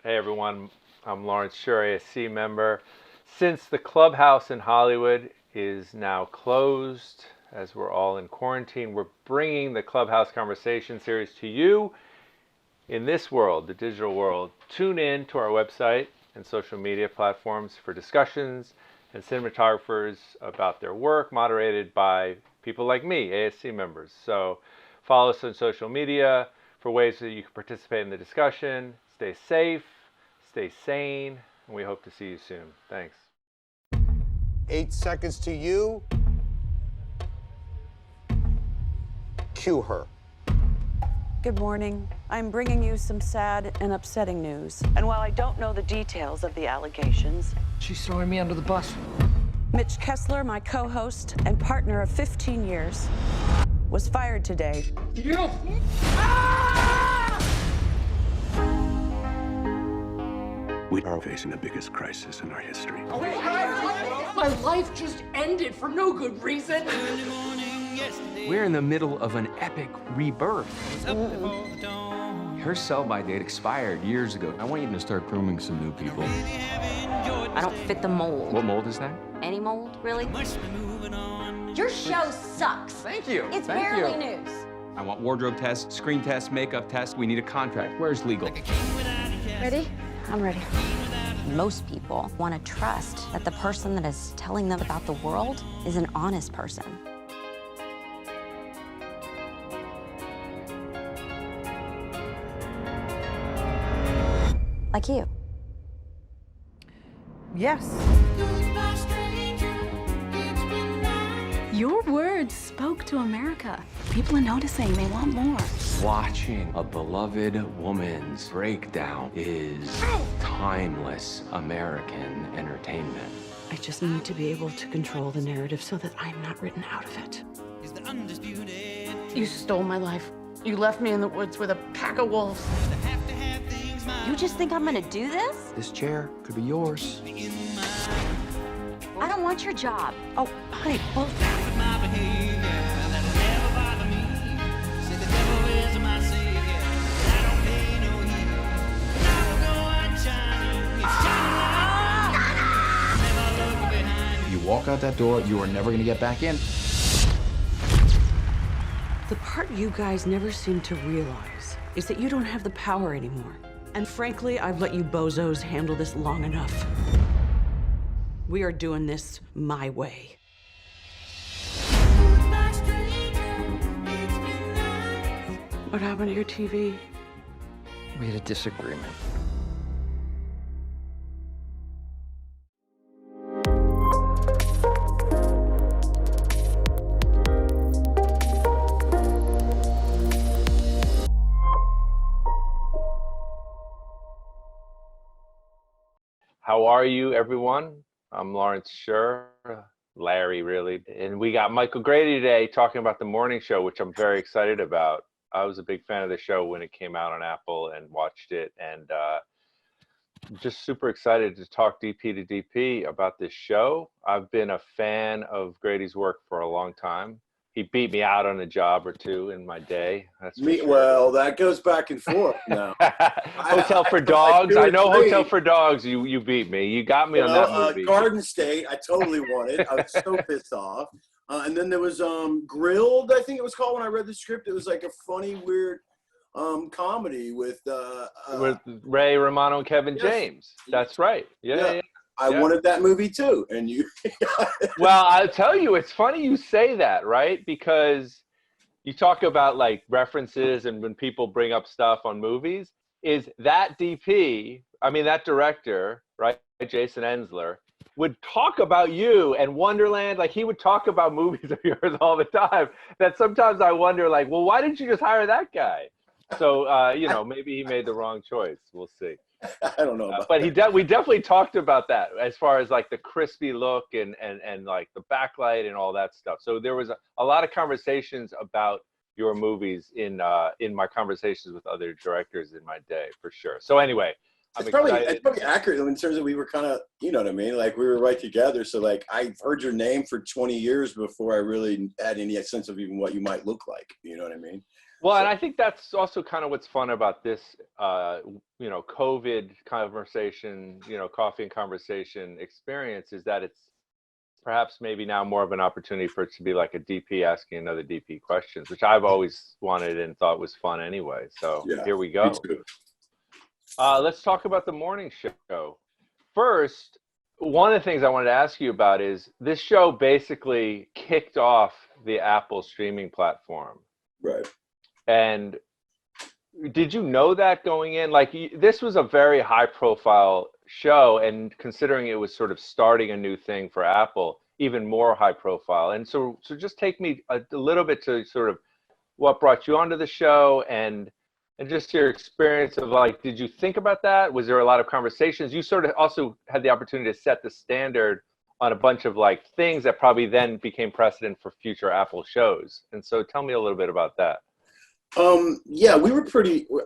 Hey everyone, I'm Lawrence Sher, ASC member. Since the clubhouse in Hollywood is now closed, as we're all in quarantine, we're bringing the Clubhouse Conversation series to you in this world, the digital world. Tune in to our website and social media platforms for discussions and cinematographers about their work, moderated by people like me, ASC members. So follow us on social media for ways that you can participate in the discussion. Stay safe, stay sane, and we hope to see you soon. Thanks. 8 seconds to you. Cue her. Good morning. I'm bringing you some sad and upsetting news. And while I don't know the details of the allegations, she's throwing me under the bus. Mitch Kessler, my co-host and partner of 15 years, was fired today. You! We are facing the biggest crisis in our history. My life just ended for no good reason. We're in the middle of an epic rebirth. Her sell-by date expired years ago. I want you to start grooming some new people. I don't fit the mold. What mold is that? Any mold, really? Your show sucks. Thank you. It's Thank barely you. news. I want wardrobe tests, screen tests, makeup tests. We need a contract. Where's legal? Ready? I'm ready. Most people want to trust that the person that is telling them about the world is an honest person. Like you. Yes. Your words spoke to America. People are noticing. They want more. Watching a beloved woman's breakdown is timeless American entertainment. I just need to be able to control the narrative so that I'm not written out of it. You stole my life. You left me in the woods with a pack of wolves. You just think I'm gonna do this? This chair could be yours. I don't want your job. Oh, honey, well, You walk out that door, you are never gonna get back in. the part you guys never seem to realize is that you don't have the power anymore. And frankly, I've let you bozos handle this long enough. We are doing this my way. What happened to your TV? We had a disagreement. How are you, everyone? I'm Lawrence Sher, Larry, really. And we got Michael Grady today talking about the morning show, which I'm very excited about. I was a big fan of the show when it came out on Apple and watched it. And just super excited to talk DP to DP about this show. I've been a fan of Grady's work for a long time. He beat me out on a job or two in my day. That's for sure. Well, that goes back and forth now. Hotel for Dogs. I know Hotel for Dogs. You beat me. You got me on that movie. Garden State. I totally won it. I was so pissed off. And then there was Grilled, I think it was called when I read the script. It was like a funny, weird comedy with Ray Romano and Kevin James. That's right. Yeah. I wanted that movie too, and you. Well, I'll tell you, it's funny you say that, right? Because you talk about like references and when people bring up stuff on movies, is that DP, I mean, that director, right, Jason Ensler, would talk about you and Wonderland, like he would talk about movies of yours all the time, that sometimes I wonder, like, well, why didn't you just hire that guy? So, you know, maybe he made the wrong choice. We'll see. I don't know about but we definitely talked about that as far as like the crispy look and like the backlight and all that stuff. So there was a lot of conversations about your movies in my conversations with other directors in my day, for sure. So anyway, it's probably accurate in terms of we were kind of, you know what I mean? Like we were right together. So like I've heard your name for 20 years before I really had any sense of even what you might look like. You know what I mean? Well, and I think that's also kind of what's fun about this, COVID conversation, coffee and conversation experience, is that it's perhaps maybe now more of an opportunity for it to be like a DP asking another DP questions, which I've always wanted and thought was fun anyway. So here we go. Let's talk about the morning show. First, one of the things I wanted to ask you about is this show basically kicked off the Apple streaming platform. Right. And did you know that going in? Like, this was a very high profile show, and considering it was sort of starting a new thing for Apple, even more high profile. And so just take me a little bit to sort of what brought you onto the show, and just your experience of, like, did you think about that? Was there a lot of conversations? You sort of also had the opportunity to set the standard on a bunch of like things that probably then became precedent for future Apple shows. And so tell me a little bit about that. Yeah,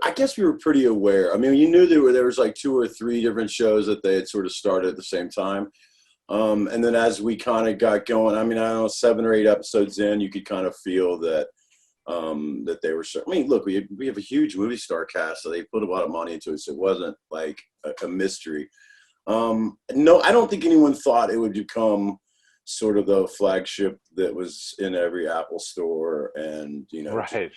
I guess we were pretty aware. I mean, you knew there was like 2 or 3 different shows that they had sort of started at the same time. And then as we kind of got going, I mean, I don't know, 7 or 8 episodes in, you could kind of feel that, that they were, I mean, look, we have a huge movie star cast, so they put a lot of money into it. So it wasn't like a mystery. No, I don't think anyone thought it would become sort of the flagship that was in every Apple store and, right.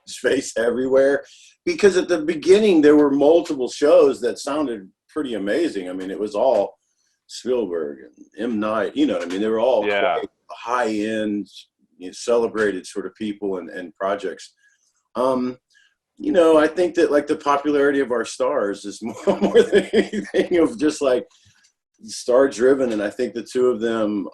Space everywhere. Because at the beginning, there were multiple shows that sounded pretty amazing. I mean, it was all Spielberg and M. Night, you know what I mean? They were all quite high-end, celebrated sort of people and projects. I think that like the popularity of our stars is more than anything of just like star driven. And I think the 2 of them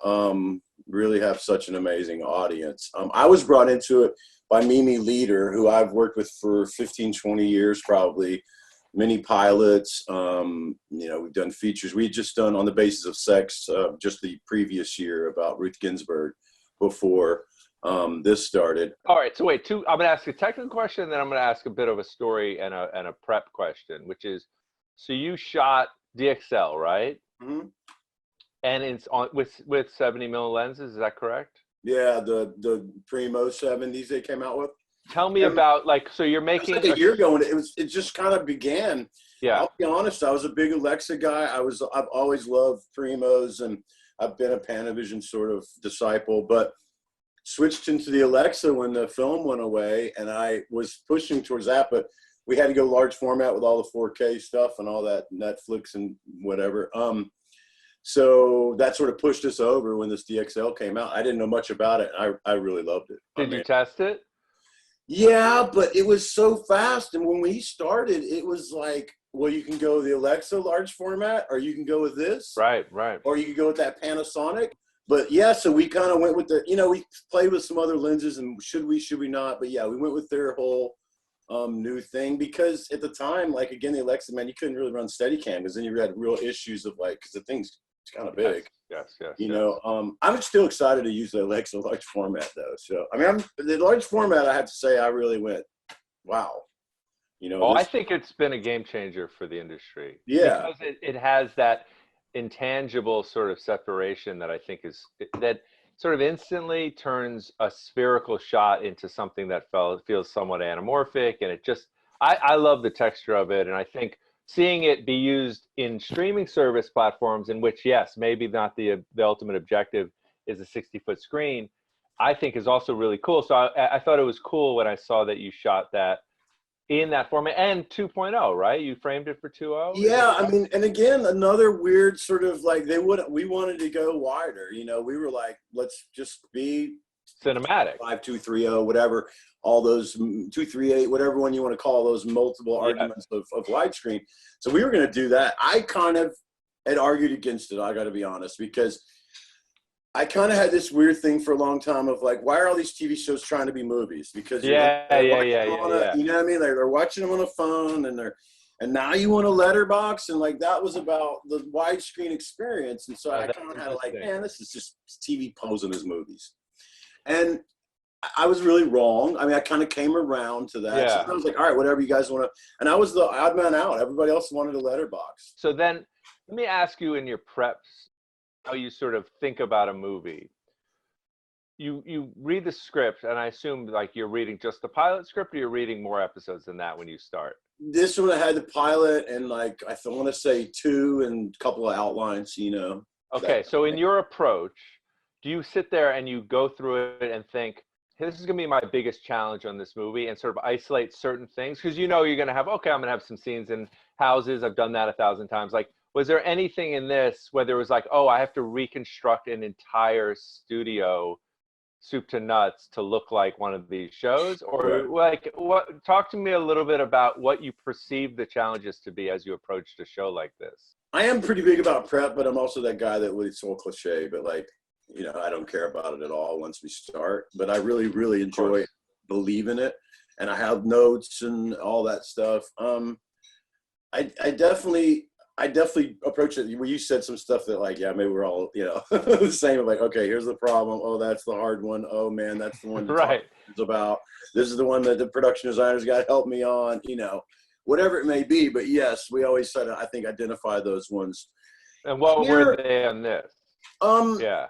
really have such an amazing audience. I was brought into it by Mimi Leader, who I've worked with for 15, 20 years, probably many pilots. We've done features. We had just done On the Basis of Sex just the previous year about Ruth Ginsburg before this started. All right, so wait, I'm going to ask a technical question, and then I'm going to ask a bit of a story and a prep question, which is, so you shot DXL, right? Mm-hmm. And it's on with 70 mm lenses, is that correct? Yeah, the Primo 70s they came out with. Tell me about, like, so you're making like a year ago, and it just kind of began. Yeah. I'll be honest, I was a big Alexa guy. I've always loved Primos, and I've been a Panavision sort of disciple, but switched into the Alexa when the film went away, and I was pushing towards that, but we had to go large format with all the 4K stuff and all that Netflix and whatever. So that sort of pushed us over when this DXL came out. I didn't know much about it. I really loved it. Did you test it? Yeah, but it was so fast. And when we started, it was like, well, you can go with the Alexa large format, or you can go with this. Right. Or you can go with that Panasonic. But yeah, so we kind of went with we played with some other lenses and should we not? But yeah, we went with their whole new thing, because at the time, like, again, the Alexa, man, you couldn't really run Steadicam, because then you had real issues of like, because the thing's kind of big. Yes. I'm still excited to use the Alexa large format though. So I mean, the large format, I have to say, I really went, wow. I think it's been a game changer for the industry. Yeah, because it has that intangible sort of separation that I think that sort of instantly turns a spherical shot into something that feels somewhat anamorphic, and it just, I love the texture of it. And I think seeing it be used in streaming service platforms, in which, yes, maybe not the ultimate objective is a 60-foot screen, I think is also really cool. So I thought it was cool when I saw that you shot that in that format, and 2.0, right? You framed it for 2.0? Yeah, I mean, and again, another weird sort of like, we wanted to go wider. We were like, let's just be cinematic. 5.230, whatever, all those 238, whatever one you want to call those multiple arguments of widescreen. So we were going to do that. I kind of had argued against it, I got to be honest, because I kind of had this weird thing for a long time of like, why are all these TV shows trying to be movies? Because you know what I mean? They're watching them on a phone, and now you want a letterbox, and like that was about the widescreen experience. And so I kind of had like, man, this is just TV posing as movies. And I was really wrong. I mean, I kind of came around to that. Yeah. So I was like, all right, whatever you guys want to. And I was the odd man out. Everybody else wanted a letterbox. So then let me ask you, in your preps, how you sort of think about a movie. you read the script, and I assume like you're reading just the pilot script, or you're reading more episodes than that when you start. This one I had the pilot and like I want to say 2 and a couple of outlines. Okay, so in your approach, do you sit there and you go through it and think, hey, this is going to be my biggest challenge on this movie, and sort of isolate certain things? Because you're going to have, okay, I'm going to have some scenes in houses. I've done that 1,000 times. Like, was there anything in this where there was like, oh, I have to reconstruct an entire studio soup to nuts to look like one of these shows? Or like, what? Talk to me a little bit about what you perceive the challenges to be as you approached a show like this. I am pretty big about prep, but I'm also that guy that it's so cliche, but like, I don't care about it at all once we start. But I really, really enjoy believe in it, and I have notes and all that stuff. I definitely approach it where you said some stuff that like, yeah, maybe we're all, the same. Like, okay, here's the problem. Oh, that's the hard one. Oh man, that's the one to talk about. This is the one that the production designers got to help me on, whatever it may be. But yes, we always try to, I think, identify those ones. And what were they on this? Yeah.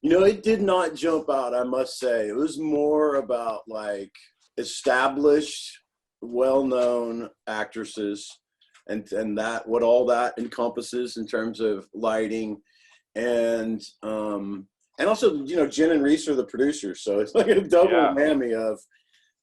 It did not jump out, I must say. It was more about like established, well-known actresses and that what all that encompasses in terms of lighting and also, Jen and Reese are the producers, so it's like a double whammy of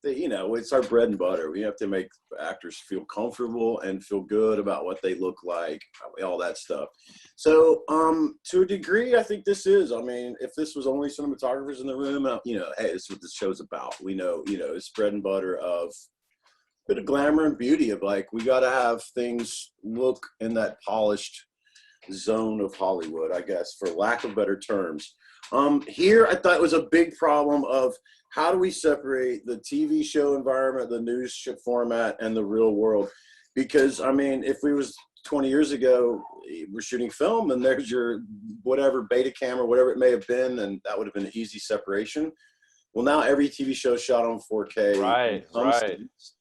it's our bread and butter. We have to make actors feel comfortable and feel good about what they look like, all that stuff. So, to a degree, I think this is, if this was only cinematographers in the room, hey, this is what this show's about. We know, it's bread and butter of a bit of glamour and beauty of like, we got to have things look in that polished zone of Hollywood, I guess, for lack of better terms. Here, I thought it was a big problem of how do we separate the TV show environment, the news format, and the real world? Because, if we was 20 years ago, we're shooting film and there's your whatever beta camera, whatever it may have been, and that would have been an easy separation. Well, now every TV show is shot on 4K. Right. States,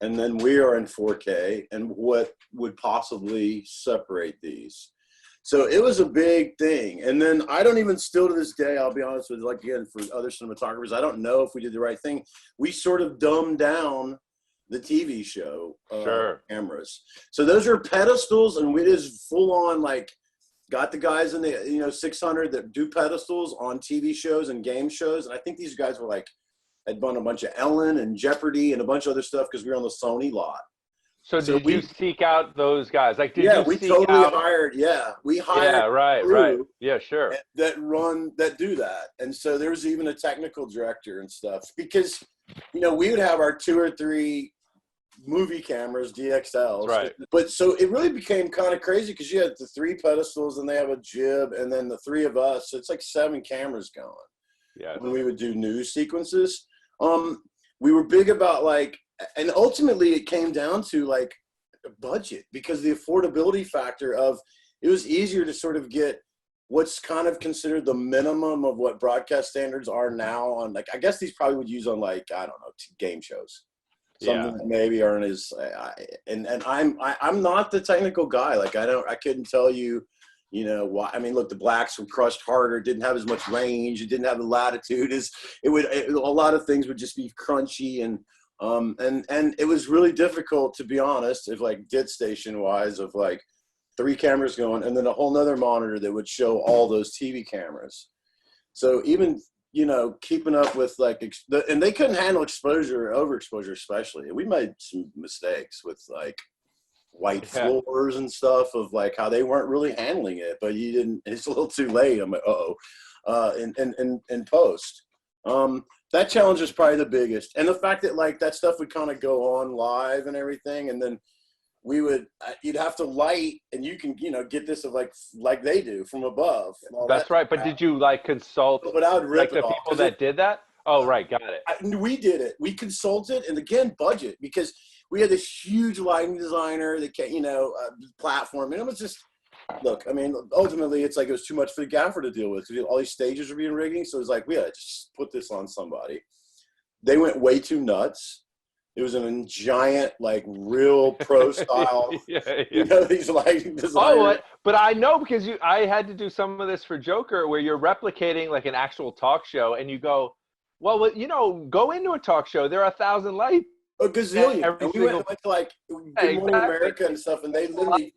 and then we are in 4K, and what would possibly separate these? So it was a big thing. And then I don't even still to this day, I'll be honest with you, like again, for other cinematographers, I don't know if we did the right thing. We sort of dumbed down the TV show cameras. So those are pedestals, and we just full on like got the guys in the 600 that do pedestals on TV shows and game shows. And I think these guys were like, had done a bunch of Ellen and Jeopardy and a bunch of other stuff because we were on the Sony lot. So did you seek out those guys? Like, we totally hired. Yeah, we hired. Yeah, right. Yeah, sure. That do that, and so there was even a technical director and stuff because, we would have our 2 or 3 movie cameras, DXLs. Right. But so it really became kind of crazy because you had the 3 pedestals and they have a jib, and then the 3 of us. So it's like 7 cameras going. Yeah. When we would do news sequences, we were big about like. And ultimately, it came down to like a budget because the affordability factor of it was easier to sort of get what's kind of considered the minimum of what broadcast standards are now on like I guess these probably would use on like I don't know game shows, something that maybe aren't as and I'm not the technical guy. Like I couldn't tell you. Why? Look, the blacks were crushed harder, didn't have as much range, it didn't have the latitude. A lot of things would just be crunchy and it was really difficult, to be honest, if like dit station wise of like 3 cameras going and then a whole nother monitor that would show all those TV cameras. So even, keeping up with like, and they couldn't handle exposure, overexposure, especially. We made some mistakes with like white floors and stuff of like how they weren't really handling it, but it's a little too late. I'm like, in post. That challenge is probably the biggest. And the fact that like that stuff would kind of go on live and everything. And then you'd have to light and you can, get this of like they do from above. That's right. But did you like consult but I would rip the people that did that? Oh, right. Got it. We did it. We consulted and again, budget because we had this huge lighting designer that came, platform. And it was just, look, ultimately it's like it was too much for the gaffer to deal with because all these stages were being rigging. So it was like, we had to just put this on somebody. They went way too nuts. It was in a giant, like real pro style, you know, these lighting designers. But I know because I had to do some of this for Joker where you're replicating like an actual talk show and you go, well, you know, go into a talk show. There are 1,000 lights. A gazillion. And we went to like Good Morning America and stuff, and they literally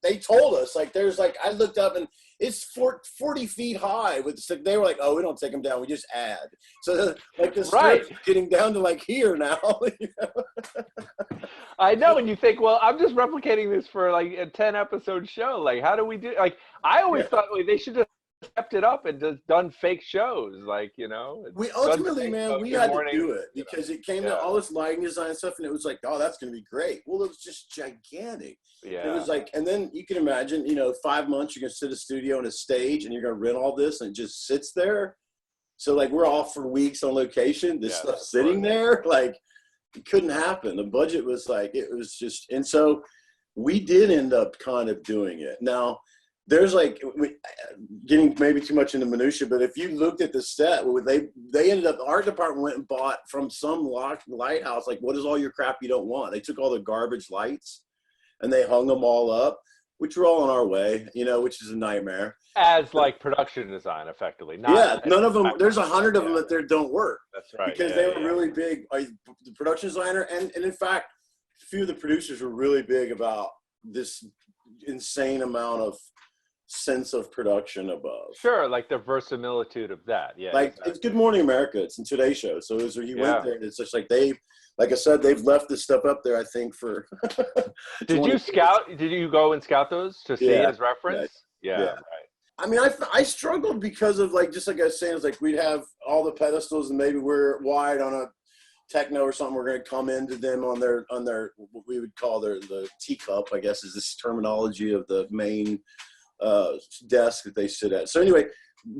they told us like there's like I looked up and it's 40 feet high with they were like, oh, we don't take them down, we just add. So like the script's getting down to like here now. You know? I know, and you think, well, I'm just replicating this for like a 10-episode show. Like, how do we do? Like, I always thought like, they should just stepped it up and just done fake shows, like, you know. We ultimately, man, we had to do it because it came to all this lighting design stuff, and it was like, oh, that's going to be great. Well, it was just gigantic. Yeah. It was like, and then you can imagine, you know, 5 months you're going to sit a studio and a stage, and you're going to rent all this, and it just sits there. So like we're off for weeks on location. This stuff sitting there, like it couldn't happen. The budget was like it was just, and so we did end up kind of doing it. Now, there's like getting maybe too much into minutia, but if you looked at the set, they ended up, the art department went and bought from some lighthouse, like, what is all your crap you don't want? They took all the garbage lights and they hung them all up, which were all on our way, you know, which is a nightmare. As like production design, effectively. Not none of them, there's 100 of them that there don't work. That's right. Because they were really big, the production designer, and in fact, a few of the producers were really big about this insane amount of sense of production above. Sure, like the verisimilitude of that. Yeah. Like it's Good Morning America. It's in Today's Show. So it was went there, and it's just like like I said, they've left this stuff up there, I think, for Did you go and scout those to see as reference? Yeah. Right. I mean, I struggled because of like, just like I was saying, it's like we'd have all the pedestals and maybe we're wide on a techno or something. We're going to come into them on their what we would call the teacup, I guess is this terminology of the main desk that they sit at. So anyway,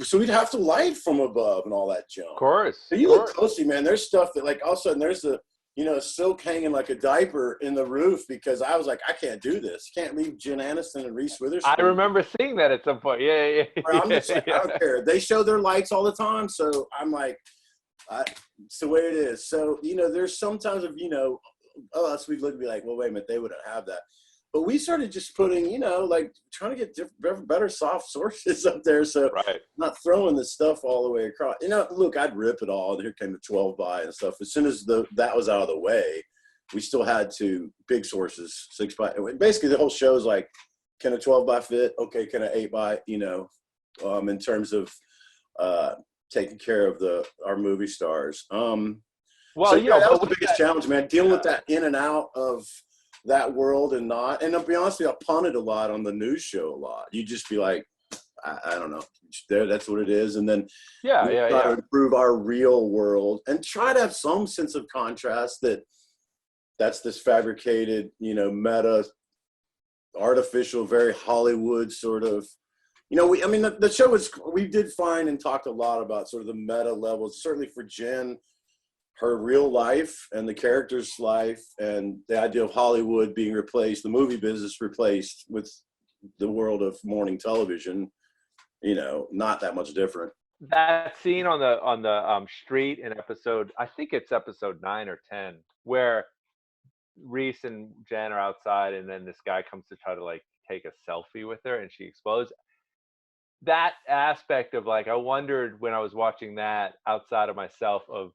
so we'd have to light from above and all that junk. Of course. So you look closely, man, there's stuff that like all of a sudden there's the, you know, silk hanging like a diaper in the roof because I was like, I can't do this. Can't leave Jen Aniston and Reese Witherspoon. I remember seeing that at some point. Yeah. I'm just like, I don't care. They show their lights all the time. So I'm like, it's the way it is. So, you know, there's sometimes of, you know, us, we'd look and be like, well, wait a minute, they wouldn't have that. But we started just putting, you know, like trying to get better soft sources up there. So not throwing the stuff all the way across. You know, look, I'd rip it all. And here came the 12 by and stuff. As soon as that was out of the way, we still had to big sources, 6 by. Basically, the whole show is like, can a 12 by fit? Okay, can an 8 by, you know, in terms of taking care of our movie stars. Well, so, you know, that was the biggest challenge, man, dealing with that in and out of that world and I'll be honest with you, I punted a lot on the news show a lot. You just be like, I don't know, that's what it is. And then try to improve our real world and try to have some sense of contrast that's this fabricated, you know, meta, artificial, very Hollywood sort of, you know, the show we did find and talked a lot about sort of the meta levels, certainly for Jen, her real life and the character's life and the idea of Hollywood being replaced, the movie business replaced with the world of morning television, you know, not that much different. That scene on the street in I think it's episode 9 or 10, where Reese and Jen are outside and then this guy comes to try to like take a selfie with her and she explodes. That aspect of like, I wondered when I was watching that outside of myself of,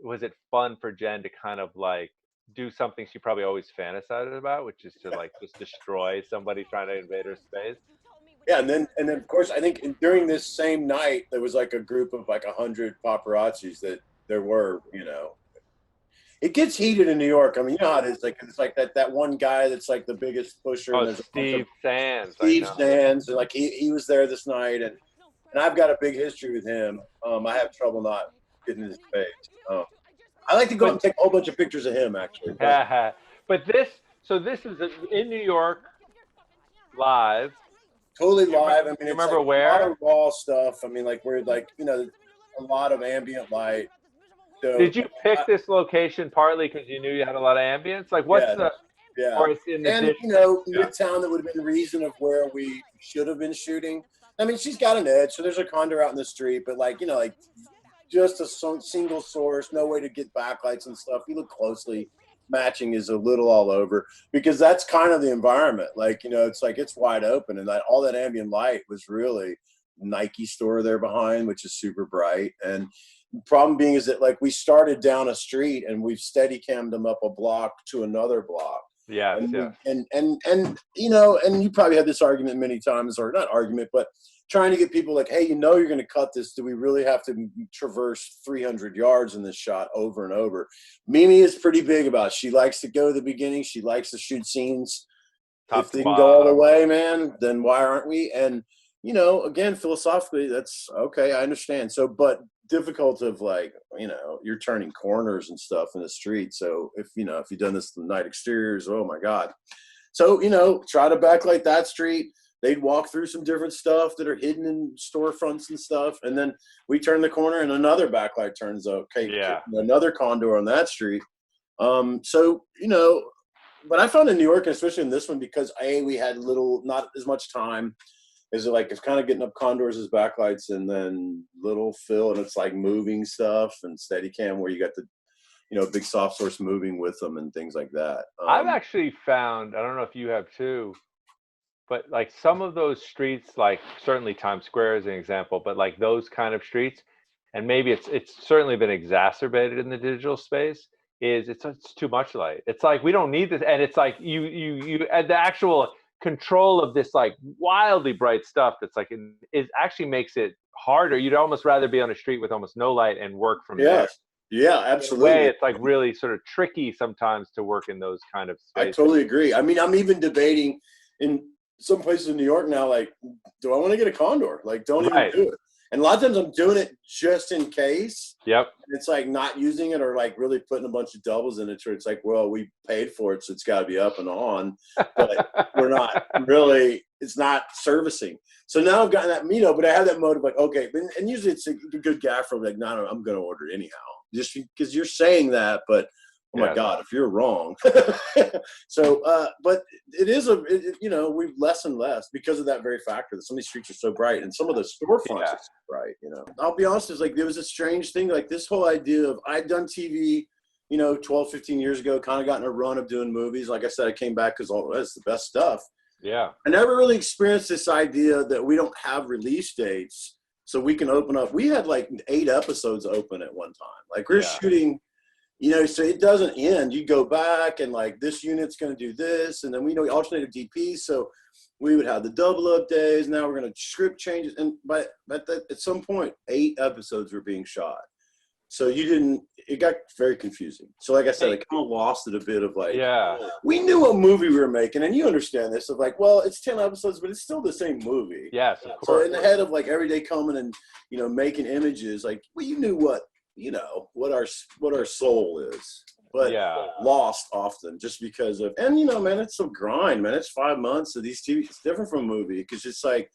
was it fun for Jen to kind of like do something she probably always fantasized about, which is to like just destroy somebody trying to invade her space? Yeah, and then of course I think during this same night there was like a group of like 100 paparazzis that there were, you know. It gets heated in New York. I mean, you know how it is. Like it's like that one guy that's like the biggest pusher. Oh, Steve Sands. Steve Sands, and like he was there this night, and I've got a big history with him. I have trouble not getting in his face. I like to go and take a whole bunch of pictures of him, actually. But this is in New York, live. Totally live. I mean, remember like where? A lot of raw stuff. I mean, like we're like, you know, a lot of ambient light. So, did you pick this location partly because you knew you had a lot of ambience? Like, what's or it's in the and you know, Midtown, that would have been the reason of where we should have been shooting. I mean, she's got an edge, so there's a condo out in the street, but like, you know, like just a single source, no way to get backlights and stuff. You look closely, matching is a little all over, because that's kind of the environment. Like, you know, it's like it's wide open, and that all that ambient light was really Nike store there behind, which is super bright. And the problem being is that, like, we started down a street and we've steady cammed them up a block to another block. Yeah, and you know, and you probably had this argument many times, or not argument, but trying to get people like, hey, you know, you're going to cut this. Do we really have to traverse 300 yards in this shot over and over? Mimi is pretty big about it. She likes to go to the beginning. She likes to shoot scenes. If they can go all the way, man, then why aren't we? And, you know, again, philosophically, that's okay. I understand. So, but difficult of, like, you know, you're turning corners and stuff in the street. So if, you know, if you've done this the night exteriors, oh my God. So, you know, try to backlight that street. They'd walk through some different stuff that are hidden in storefronts and stuff. And then we turn the corner and another backlight turns up. Okay. Yeah. Another condor on that street. So, you know, but I found in New York, and especially in this one, because we had not as much time. Is it like it's kind of getting up condors as backlights, and then little fill, and it's like moving stuff and Steadicam where you got the, you know, big soft source moving with them and things like that. I've actually found, I don't know if you have too, but like some of those streets, like certainly Times Square is an example, but like those kind of streets, and maybe it's certainly been exacerbated in the digital space, is it's too much light. It's like we don't need this, and it's like you and the actual control of this like wildly bright stuff that's like it actually makes it harder. You'd almost rather be on a street with almost no light and work from there. Yeah, absolutely. In a way, it's like really sort of tricky sometimes to work in those kind of spaces. I totally agree. I mean, I'm even debating in some places in New York now, like, do I want to get a condor? Like, don't even do it. And a lot of times I'm doing it just in case. Yep. And it's like not using it, or like really putting a bunch of doubles in it. So it's like, well, we paid for it, so it's got to be up and on. But we're not really, it's not servicing. So now I've gotten that, you know, but I have that mode of like, okay. And usually it's a good gaffer. Like, no, I'm going to order it anyhow. Just because you're saying that, but oh my God, if you're wrong. So, but it is you know, we've less and less because of that very factor that some of these streets are so bright, and some of the storefronts are so bright, you know. I'll be honest, it's like, there was a strange thing, like this whole idea of, I'd done TV, you know, 12, 15 years ago, kind of gotten a run of doing movies. Like I said, I came back because all that's the best stuff. Yeah. I never really experienced this idea that we don't have release dates, so we can open up. We had like 8 episodes open at one time. Like we're shooting, you know, so it doesn't end. You go back and like, this unit's going to do this. And then we know we alternated DPs. So we would have the double up days. Now we're going to script changes. And at some point, 8 episodes were being shot. So it got very confusing. So like I said, I kind of lost it a bit of like, we knew what movie we were making. And you understand this of like, well, it's 10 episodes, but it's still the same movie. Yes, of course. So in the head of like every day coming and, you know, making images, like, well, you knew what, you know, what our soul is, but lost often just because of, and you know, man, it's a grind, man. It's 5 months of these TV. It's different from a movie because it's like,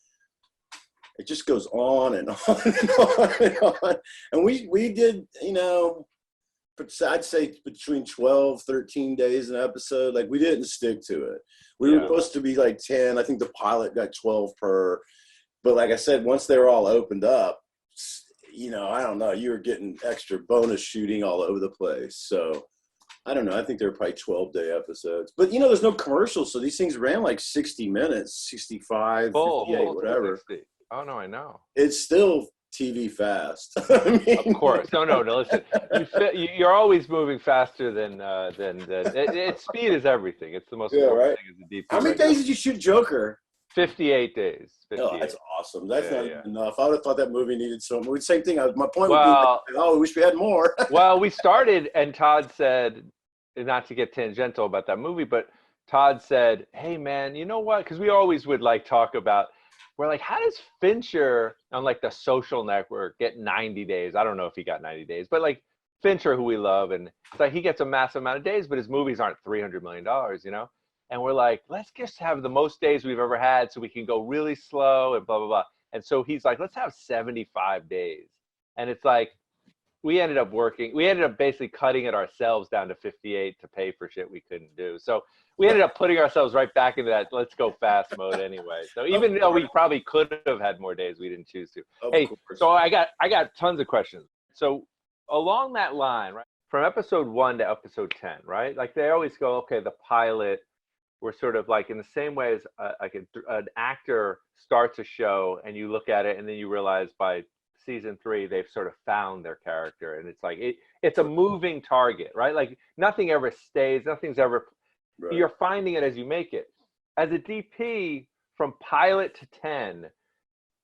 it just goes on and on and on and on. And we did, you know, I'd say between 12, 13 days an episode. Like we didn't stick to it. We were supposed to be like 10. I think the pilot got 12 per, but like I said, once they were all opened up, you know, I don't know, you were getting extra bonus shooting all over the place. So I don't know. I think they were probably 12-day episodes. But, you know, there's no commercials. So these things ran like 60 minutes, 65, 58, whatever. 60. Oh, no, I know. It's still TV fast. I mean, of course. No, listen. You're always moving faster than speed is everything. It's the most important thing as a DP. How many days did you shoot Joker? 58 days. 58. Oh, that's awesome. That's not even enough. I would have thought that movie needed so much. Same thing. My point would be, like, oh, we wish we had more. Well, we started, and Todd said, not to get tangential about that movie, but Todd said, hey, man, you know what? Because we always would like talk about, we're like, how does Fincher on like The Social Network get 90 days? I don't know if he got 90 days, but like Fincher, who we love, and it's like he gets a massive amount of days, but his movies aren't $300 million, you know? And we're like, let's just have the most days we've ever had so we can go really slow and blah, blah, blah. And so he's like, let's have 75 days. And it's like, we ended up basically cutting it ourselves down to 58 to pay for shit we couldn't do. So we ended up putting ourselves right back into that let's go fast mode anyway. So even though we probably could have had more days, we didn't choose to. Hey, so I got tons of questions. So along that line, right, from episode 1 to episode 10, right? Like they always go, okay, the pilot, we're sort of like in the same way as an actor starts a show and you look at it and then you realize by season 3 they've sort of found their character, and it's like it's a moving target, right? Like nothing ever stays, nothing's ever. Right. You're finding it as you make it. As a DP, from pilot to 10,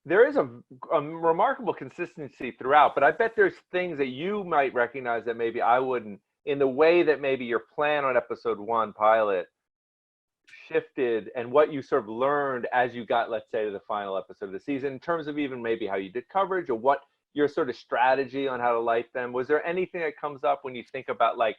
there is a remarkable consistency throughout, but I bet there's things that you might recognize that maybe I wouldn't, in the way that maybe your plan on episode 1 pilot shifted and what you sort of learned as you got, let's say, to the final episode of the season, in terms of even maybe how you did coverage or what your sort of strategy on how to light them. Was there anything that comes up when you think about like,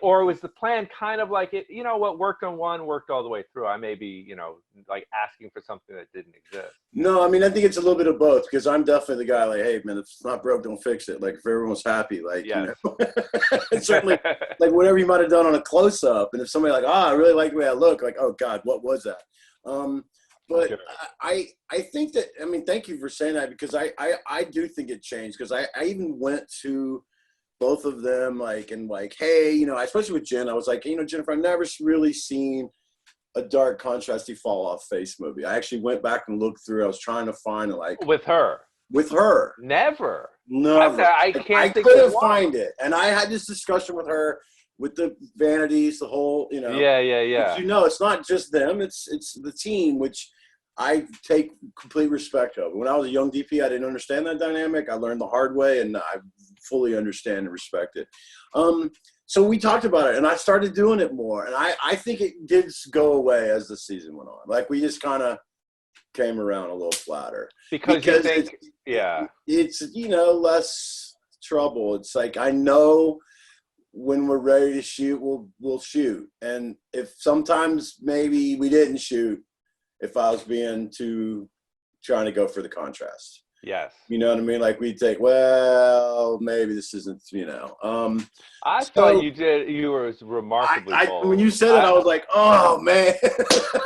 or was the plan kind of like it, you know, what worked on 1 worked all the way through? I may be, you know, like asking for something that didn't exist. No, I mean, I think it's a little bit of both, because I'm definitely the guy like, hey, man, if it's not broke, don't fix it. Like if everyone's happy, like, yes. You know, certainly like whatever you might've done on a close up. And if somebody like, I really like the way I look, like, oh God, what was that? But sure. I think that, I mean, thank you for saying that, because I do think it changed, because I even went to both of them, like, and like, hey, you know, especially with Jen, I was like, you know, Jennifer, I've never really seen a dark, contrasty fall off face movie. I actually went back and looked through. I was trying to find like with her. Never. I can't. I couldn't find it, and I had this discussion with her with the vanities, the whole, you know. Yeah. But, you know, it's not just them; it's the team, which I take complete respect of. When I was a young DP, I didn't understand that dynamic. I learned the hard way, and I fully understand and respect it. So we talked about it, and I started doing it more. And I think it did go away as the season went on. Like we just kind of came around a little flatter. Because you think, it's, you know, less trouble. It's like, I know when we're ready to shoot, we'll shoot. And if sometimes maybe we didn't shoot, if I was being trying to go for the contrast. Yes. You know what I mean? Like we'd take, well, maybe this isn't, you know. I thought you were remarkably bold. When you said it, I was like, oh man.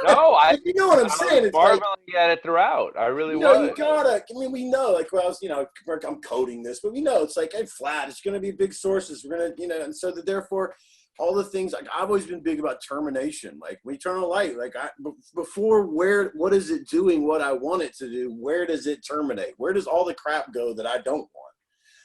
No, you know what I'm saying? It's marveling at it throughout. I really was. No, you gotta. I mean, we know, like, well, I was, you know, I'm coding this, but we know it's like, hey, flat. It's gonna be big sources. We're gonna, you know, and so that therefore, all the things, like I've always been big about termination. Like when you turn on a light, like before, what is it doing what I want it to do? Where does it terminate? Where does all the crap go that I don't want?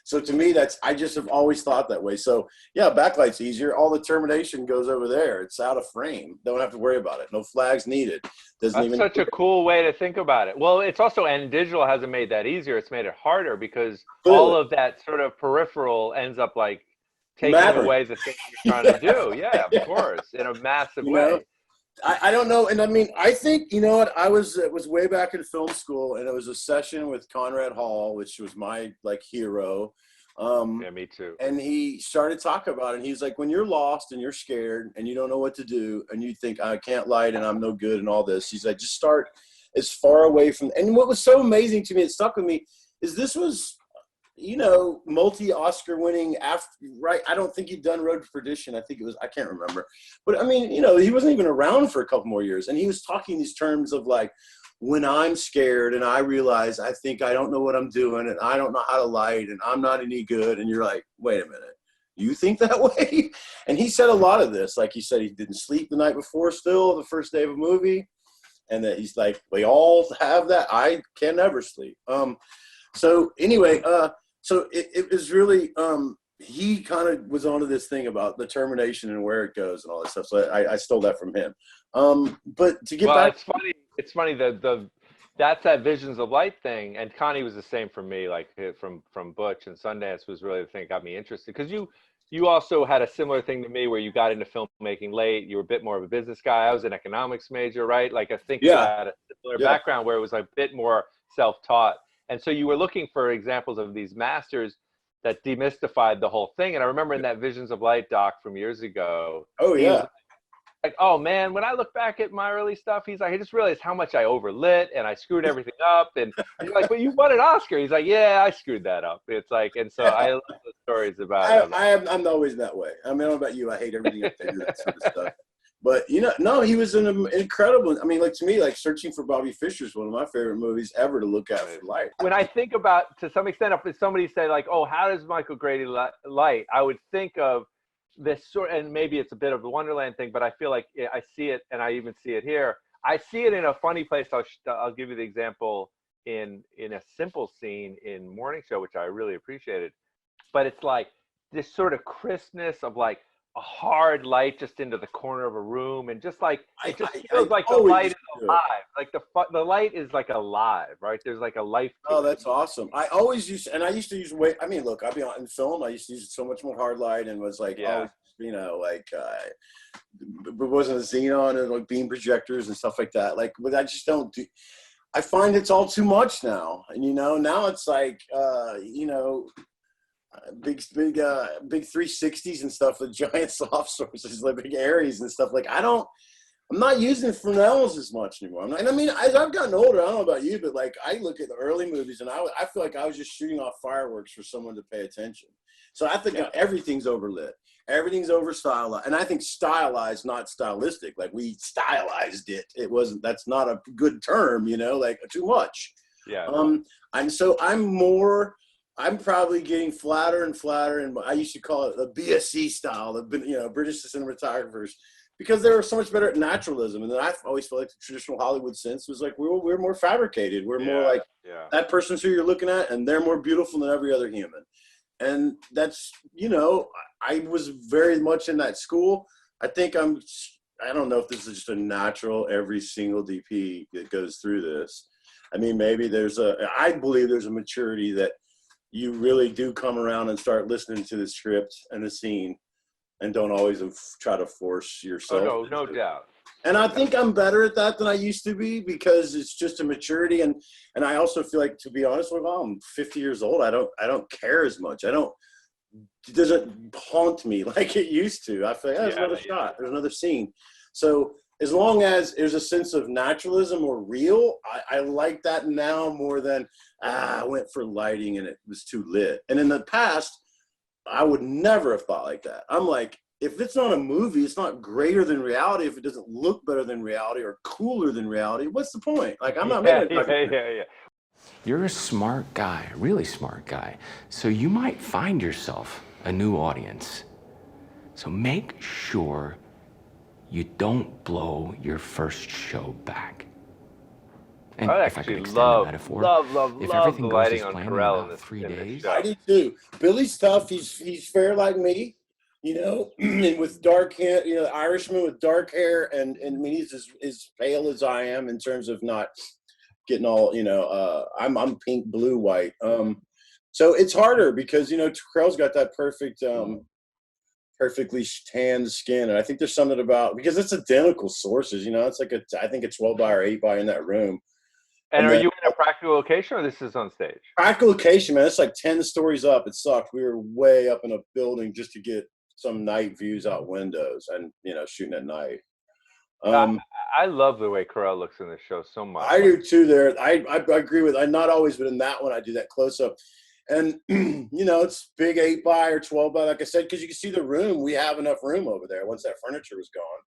So to me, I just have always thought that way. So yeah, backlight's easier. All the termination goes over there. It's out of frame. Don't have to worry about it. No flags needed. That's such a cool way to think about it. Well, it's also, and digital hasn't made that easier. It's made it harder because all of that sort of peripheral ends up like taking away the thing you're trying to do. Yeah, of course, in a massive way. Know, I don't know. And I mean, I think, you know what, it was way back in film school, and it was a session with Conrad Hall, which was my like hero. Yeah, me too. And he started talking about it. And he's like, when you're lost and you're scared and you don't know what to do and you think I can't light and I'm no good and all this, he's like, just start as far away from. And what was so amazing to me, it stuck with me, is this was, you know, multi-Oscar winning right? I don't think he'd done Road to Perdition. I think it was, I can't remember. But I mean, you know, he wasn't even around for a couple more years. And he was talking these terms of like, when I'm scared and I realize I think I don't know what I'm doing and I don't know how to light and I'm not any good. And you're like, wait a minute, you think that way? And he said a lot of this. Like he said, he didn't sleep the night before still, the first day of a movie. And that he's like, we all have that. I can never sleep. So anyway, so it was really, he kind of was onto this thing about the termination and where it goes and all that stuff. So I stole that from him. But to get back. It's funny that that's that Visions of Light thing. And Connie was the same for me, like from Butch and Sundance was really the thing that got me interested. Because you also had a similar thing to me where you got into filmmaking late. You were a bit more of a business guy. I was an economics major, right? Like I think you had a similar background where it was a bit more self-taught. And so you were looking for examples of these masters that demystified the whole thing. And I remember in that Visions of Light doc from years ago. Oh, yeah. Like, oh man, when I look back at my early stuff, he's like, I just realized how much I overlit and I screwed everything up. And you're like, but you won an Oscar. He's like, yeah, I screwed that up. It's like, and so I love the stories about it. I'm always that way. I mean, I don't know about you. I hate everything that sort of stuff. But no, he was an incredible. I mean, like to me, like Searching for Bobby Fischer is one of my favorite movies ever to look at for light. When I think about, to some extent, if somebody said like, "Oh, how does Michael Grady light?" I would think of this sort, and maybe it's a bit of the Wonderland thing, but I feel like I see it, and I even see it here. I see it in a funny place. I'll give you the example in a simple scene in Morning Show, which I really appreciated. But it's like this sort of crispness of like a hard light just into the corner of a room, and just like it just feels like the light is alive. Like the light is like alive, right? There's like a life to it. That's awesome. I always used to way. I mean, look, I'll be honest, in film, I used to use so much more hard light and was like, always, it wasn't a xenon and like beam projectors and stuff like that. Like, but I just don't do. I find it's all too much now, and now it's like big 360s and stuff with giant soft sources, like big Aries and stuff. Like I'm not using Fresnels as much anymore. And I mean, as I've gotten older, I don't know about you, but like I look at the early movies and I feel like I was just shooting off fireworks for someone to pay attention. So I think everything's overlit, everything's over stylized, and I think stylized, not stylistic. Like we stylized it. It wasn't. That's not a good term, like too much. Yeah. I'm probably getting flatter and flatter, and I used to call it the BSC style, the British cinematographers, because they were so much better at naturalism. And then I've always felt like the traditional Hollywood sense was like we're more fabricated. We're more like that person's who you're looking at, and they're more beautiful than every other human. And that's I was very much in that school. I think I don't know if this is just a natural every single DP that goes through this. I mean, maybe I believe there's a maturity that you really do come around and start listening to the script and the scene and don't always try to force yourself. Oh, no doubt. And I think I'm better at that than I used to be, because it's just a maturity. And I also feel like, to be honest with you, I'm 50 years old. I don't care as much. It doesn't haunt me like it used to. I feel like, there's another shot. There's another scene. So as long as there's a sense of naturalism or real, I like that now more than, I went for lighting and it was too lit. And in the past, I would never have thought like that. I'm like, if it's not a movie, it's not greater than reality. If it doesn't look better than reality or cooler than reality, what's the point? Like, I'm not making it. You're a smart guy, a really smart guy. So you might find yourself a new audience. So make sure you don't blow your first show back. And I if I could actually extend love the metaphor, if if the everything goes lighting as on planned in Carell in about 3 this days. show. I do too. Billy's tough. He's fair like me, and with dark hair, Irishman with dark hair, and I mean, he's as pale as I am in terms of not getting all, I'm pink, blue, white. So it's harder because, Carell's got that perfect, perfectly tanned skin. And I think there's something about, because it's identical sources, it's like I think a 12 by or 8 by in that room. And are you in a practical location, or this is on stage? Practical location, man. It's like 10 stories up. It sucked. We were way up in a building just to get some night views out windows and, shooting at night. I love the way Carell looks in this show so much. I do too. There, I agree with. Not always, but in that one, I do that close up, and it's big 8 by or 12 by, like I said, because you can see the room. We have enough room over there once that furniture was gone,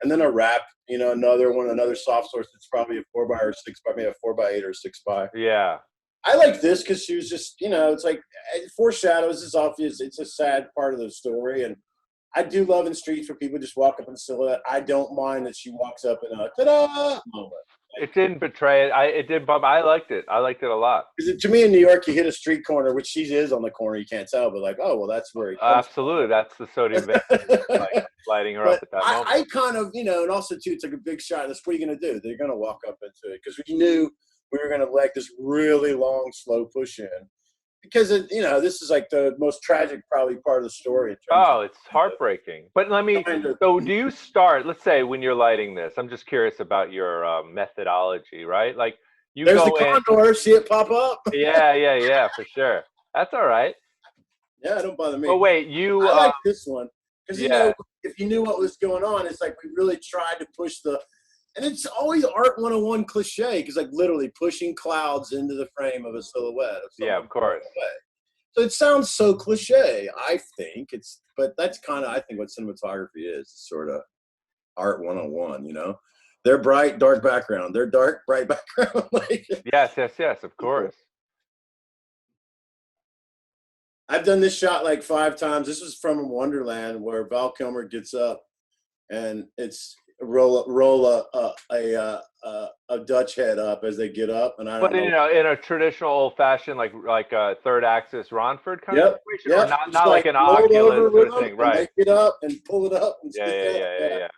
and then a wrap. Another soft source. It's probably a 4 by or 6 by, maybe a 4 by 8 or 6 by. Yeah. I like this because she was just, it's like it foreshadows. It's obvious. It's a sad part of the story, and I do love in streets where people just walk up in silhouette. I don't mind that she walks up in a ta-da moment. It didn't betray it. It did bump. I liked it. I liked it a lot. Because to me in New York, you hit a street corner, which she is on the corner. You can't tell, but like, oh, well, that's where he comes absolutely. From. That's the sodium vapor, like lighting her up at that moment. I kind of, and also too, it's like a big shot. That's what are you going to do? They're going to walk up into it because we knew we were going to like this really long, slow push in. Because, this is like the most tragic probably part of the story. It's heartbreaking. But so do you start, let's say when you're lighting this, I'm just curious about your methodology, right? Like there's the condor, see it pop up? Yeah, for sure. That's all right. Yeah, don't bother me. But wait, I like this one. Because, if you knew what was going on, it's like we really tried to push and it's always art 101 cliche, because like literally pushing clouds into the frame of a silhouette. Of course. So it sounds so cliche, I think. But that's kind of, I think, what cinematography is, sort of. art 101, you know? They're bright, dark background. They're dark, bright background. Like, Yes, of course. I've done this shot like 5 times. This is from Wonderland where Val Kilmer gets up and it's roll a Dutch head up as they get up, and I don't know. In a traditional old-fashioned like a third axis Ronford kind of situation, Yep. or not like an Oculus sort of thing, right? They get up and pull it up and stick Yeah.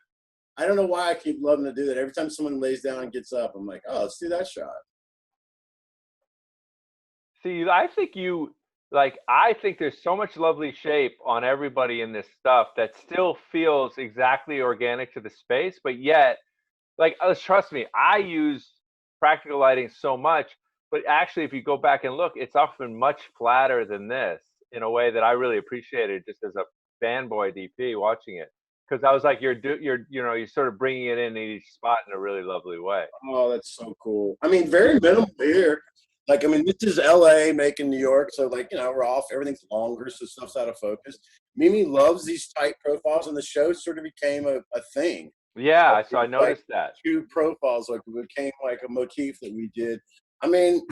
I don't know why I keep loving to do that. Every time someone lays down and gets up, I'm like, oh, let's do that shot. See, I think there's so much lovely shape on everybody in this stuff that still feels exactly organic to the space, but yet, like, trust me, I use practical lighting so much, but actually, if you go back and look, it's often much flatter than this in a way that I really appreciated just as a fanboy DP watching it. Because I was like, you're sort of bringing it in each spot in a really lovely way. Oh, that's so cool. I mean, very minimal here. Like, I mean, this is LA making New York, so like, you know, we're off. Everything's longer, so stuff's out of focus. Mimi loves these tight profiles, and the show sort of became a thing. Yeah, so I noticed like, that. 2 profiles, like, it became like a motif that we did. I mean,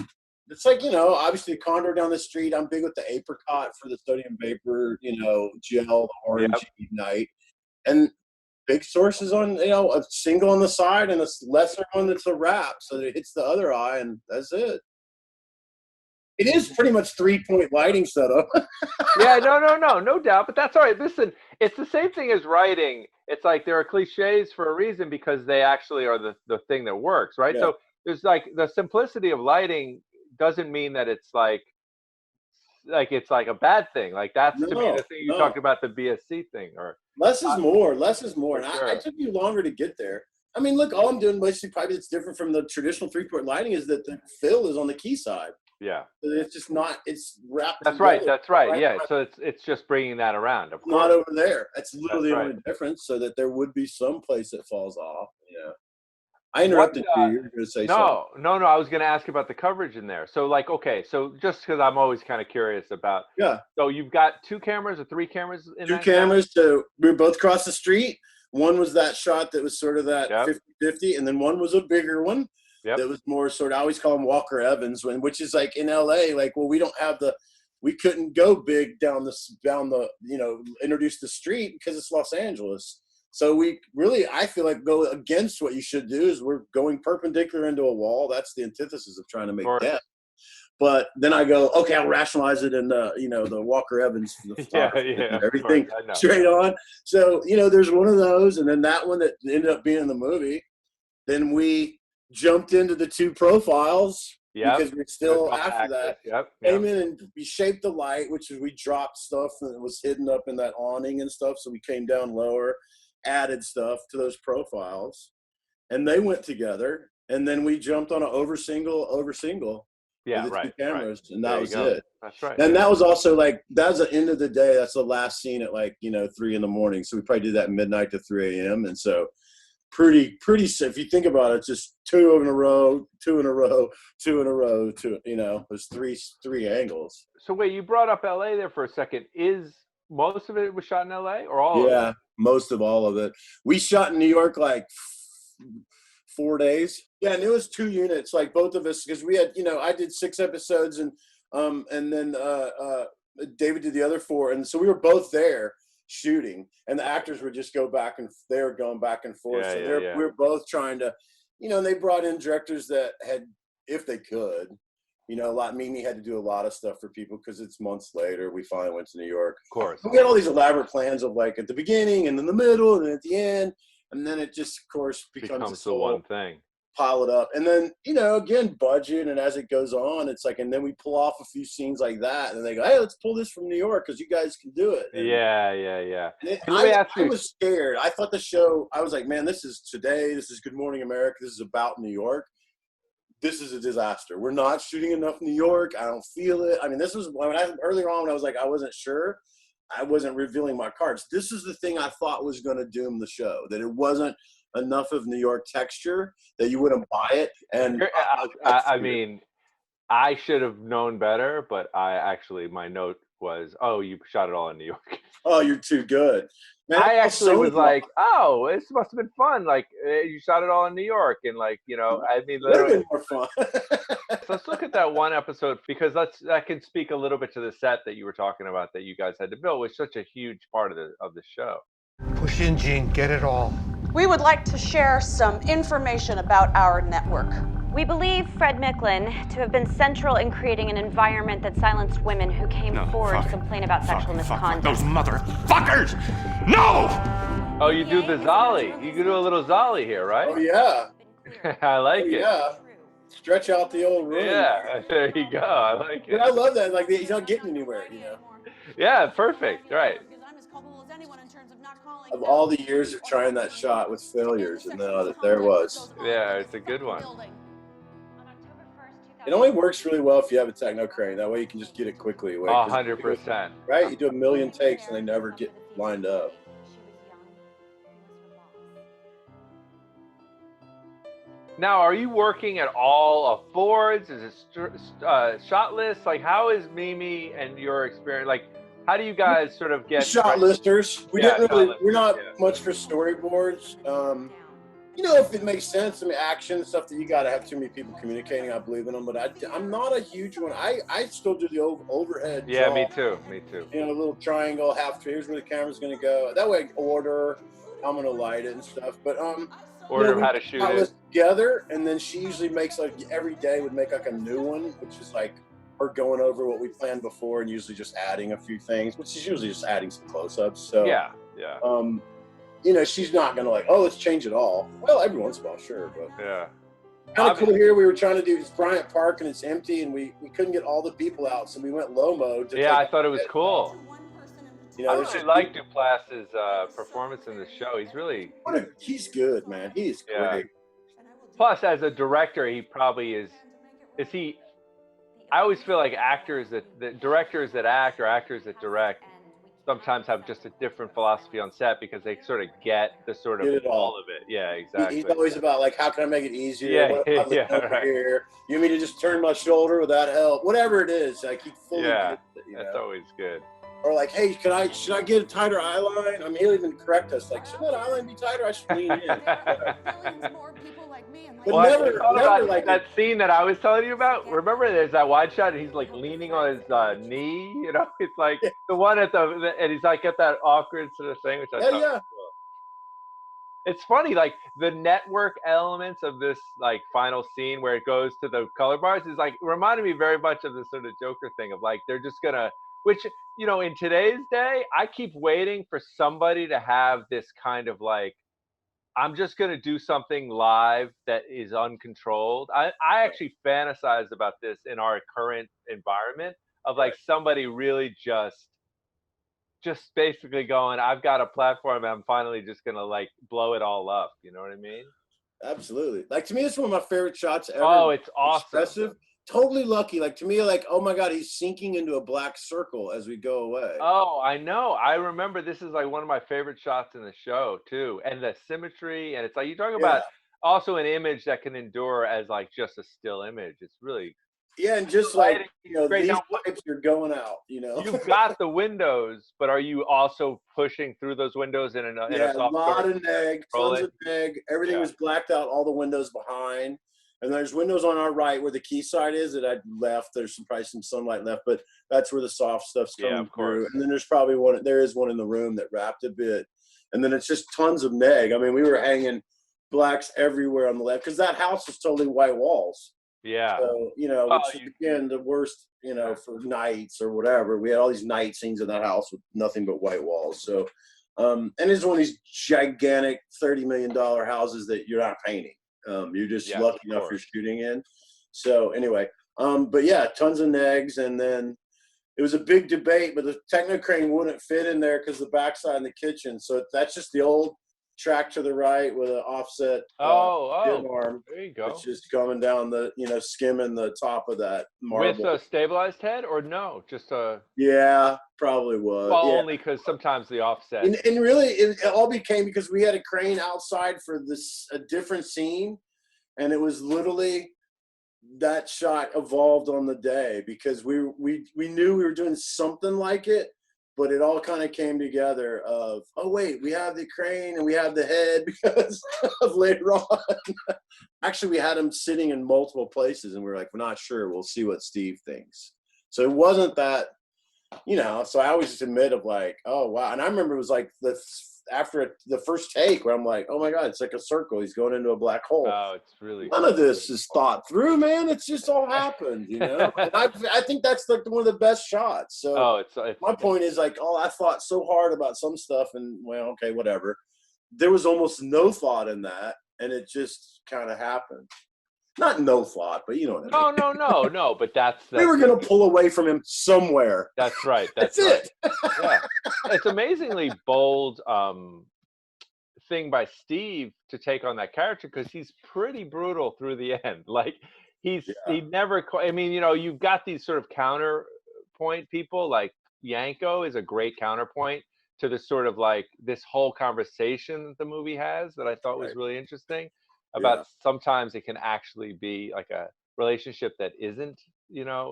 it's like, you know, obviously Condor down the street. I'm big with the apricot for the sodium vapor, you know, gel, the orange night. And big sources on, you know, a single on the side and a lesser one that's a wrap, so that it hits the other eye, and that's it. It is pretty much 3-point lighting setup. Yeah, no doubt. But that's all right. Listen, it's the same thing as writing. It's like there are cliches for a reason because they actually are the thing that works, right? Yeah. So there's like the simplicity of lighting doesn't mean that it's like it's like a bad thing. Like that's to me the thing you talked about, the BSC thing, or less is more. Less is more. And sure. I took you longer to get there. I mean, look, all I'm doing basically probably that's different from the traditional 3-point lighting is that the fill is on the key side. Yeah. It's just not, it's wrapped That's together. That's right. Yeah. So it's just bringing that around. Of course. Not over there. That's literally the right. only difference, so that there would be some place that falls off. Yeah. I interrupted you. You were going to say something. No. I was going to ask about the coverage in there. So like, okay, so just because I'm always kind of curious about. Yeah. So you've got 2 cameras or 3 cameras in 2 cameras. So we were both across the street. One was that shot that was sort of that 50-50, and then one was a bigger one. Yep. That was more sort of, I always call them Walker Evans, which is like in LA, like, well, we couldn't go big down the, you know, introduce the street because it's Los Angeles. So we really, I feel like, go against what you should do is we're going perpendicular into a wall. That's the antithesis of trying to make depth. But then I go, okay, I'll rationalize it in the, you know, the Walker Evans, everything straight on. So, you know, there's one of those, and then that one that ended up being in the movie. Then we jumped into the 2 profiles because we're still after that. Came in and we shaped the light, which is we dropped stuff that was hidden up in that awning and stuff. So we came down lower, added stuff to those profiles, and they went together. And then we jumped on an over single. Yeah, with the 2 cameras, and there that was it. That's right. And that was also like, that's the end of the day. That's the last scene at like, you know, 3 a.m. So we probably did that midnight to 3 a.m. And so pretty, if you think about it, just 2 in a row, 2 in a row, 2 in a row, 2, you know, there's three angles. So wait, you brought up LA there for a second. Is most of it was shot in LA or all of it? Yeah, most of all of it. We shot in New York like 4 days. Yeah, and it was 2 units, like both of us, because we had, you know, I did 6 episodes, and then David did the other 4, and so we were both there shooting, and the actors would just go back and they were going back and forth. We were both trying to, you know, and they brought in directors that had, if they could, you know, Mimi had to do a lot of stuff for people because it's months later. We finally went to New York. Of course. We had all these elaborate plans of like at the beginning and in the middle and then at the end. And then it just, of course, becomes the one thing. Pile it up. And then, you know, again, budget. And as it goes on, it's like, and then we pull off a few scenes like that. And they go, hey, let's pull this from New York because you guys can do it. And I was scared. I thought the show, I was like, man, this is Today. This is Good Morning America. This is about New York. This is a disaster. We're not shooting enough New York. I don't feel it. I mean, this was earlier on when I was like, I wasn't sure. I wasn't revealing my cards. This is the thing I thought was going to doom the show, that it wasn't enough of New York texture, that you wouldn't buy it. And I mean, I should have known better, but my note was, oh, you shot it all in New York. Oh, you're too good. Man, I actually was Sony like, oh, this must have been fun. Like, you shot it all in New York, and like, you know, I mean, would have literally. been more fun. So let's look at that one episode, because that can speak a little bit to the set that you were talking about that you guys had to build, which is such a huge part of the show. Push in, Gene. Get it all. We would like to share some information about our network. We believe Fred Micklin to have been central in creating an environment that silenced women who came forward to complain about sexual misconduct. Those motherfuckers! No! Oh, you do the Zolly. You can do a little Zolly here, right? Oh yeah. I like it. Yeah. Stretch out the old room. Yeah, there you go. I like it. But I love that. Like, he's not getting anywhere, you know. Yeah, perfect. Right. Of all the years of trying that shot with failures, and there it was. Yeah, it's a good one. It only works really well if you have a techno crane. That way you can just get it quickly. 100%. Right? You do a million takes and they never get lined up. Now, are you working at all of boards? Is it shot lists? Like, how is Mimi and your experience? Like, how do you guys sort of get shot listers? We didn't really. We're not much for storyboards. You know, if it makes sense, I mean, action stuff that you got to have too many people communicating. I believe in them, but I'm not a huge one. I still do the overhead. Yeah, draw. me too. Me too. You know, a little triangle, here's where the camera's going to go. That way, order. I'm going to light it and stuff. But order how to shoot it together, and then she usually makes like every day would make like a new one, which is like her going over what we planned before and usually just adding a few things, which is usually just adding some close-ups. So yeah. You know, she's not gonna like, oh, let's change it all. Well, every once in a while, sure, but yeah. Kind of cool here. We were trying to do this Bryant Park and it's empty, and we couldn't get all the people out, so we went low mode. Yeah, I thought it was cool. You know, I really like Duplass's performance in the show. He's really he's good, man. He's great. Plus, as a director, he probably is. Is he? I always feel like directors that act or actors that direct sometimes have just a different philosophy on set because they sort of get the sort of all of it. Yeah, exactly. He's always about like, how can I make it easier? Yeah, right. Here? You want me to just turn my shoulder? Would that help? Whatever it is, like he fully gets it, you that's know? always good. Or like, hey, should I get a tighter eye line? I mean, he'll even correct us. Like, should that eye line be tighter? I should lean in. But Well, never like that scene that I was telling you about. Remember, there's that wide shot, and he's like leaning on his knee. You know, it's like the one at and he's like at that awkward sort of thing, which I thought was cool. It's funny, like the network elements of this like final scene where it goes to the color bars is like reminded me very much of the sort of Joker thing of like they're just gonna, which you know, in today's day, I keep waiting for somebody to have this kind of like, I'm just going to do something live that is uncontrolled. I actually fantasize about this in our current environment of like somebody really just basically going, I've got a platform and I'm finally just going to like blow it all up. You know what I mean? Absolutely. Like to me, it's one of my favorite shots ever. Oh, it's awesome. Expressive. Totally lucky. Like to me, like, oh my God, he's sinking into a black circle as we go away. Oh, I know. I remember this is like one of my favorite shots in the show too. And the symmetry, and it's like, you talk about also an image that can endure as like just a still image. It's really. Yeah. And just like, you know, these pipes are going out, you know. You've got the windows, but are you also pushing through those windows in a soft a lot of neg, tons of neg. Everything was blacked out, all the windows behind. And there's windows on our right where the key side is that I left. There's probably some sunlight left, but that's where the soft stuff's coming through. And then there's probably there is one in the room that wrapped a bit. And then it's just tons of neg. I mean, we were hanging blacks everywhere on the left because that house is totally white walls. Yeah. So, you know, which is, again, the worst, you know, for nights or whatever. We had all these night scenes in that house with nothing but white walls. So, and it's one of these gigantic $30 million houses that you're not painting. You're just lucky enough you're shooting in. So anyway, but yeah, tons of negs. And then it was a big debate, but the techno crane wouldn't fit in there because the backside in the kitchen. So that's just the old track to the right with an offset arm. There you go. It's just coming down the, you know, skimming the top of that marble. With a stabilized head or no? Just a. Yeah, probably was. Well, only because sometimes the offset. And really, it all became because we had a crane outside for a different scene, and it was literally that shot evolved on the day, because we knew we were doing something like it, but it all kind of came together of, oh wait, we have the crane and we have the head because of later on. Actually, we had him sitting in multiple places and we were like, we're not sure, we'll see what Steve thinks. So it wasn't that, so I always just admit of like, oh wow. And I remember it was like after the first take where I'm like, oh my God, it's like a circle. He's going into a black hole. Oh, it's really none of this is thought through, man. It's just all happened, And I think that's like one of the best shots. So it's my point is like, I thought so hard about some stuff, and well, okay, whatever. There was almost no thought in that, and it just kind of happened. Not no thought, but you know what I mean. No. But that's we were going to pull away from him somewhere. That's right. That's right. it. Yeah, it's amazingly bold thing by Steve to take on that character, because he's pretty brutal through the end. Like he never. I mean, you've got these sort of counterpoint people. Like Yanko is a great counterpoint to the sort of like this whole conversation that the movie has that I thought was really interesting. About sometimes it can actually be like a relationship that isn't,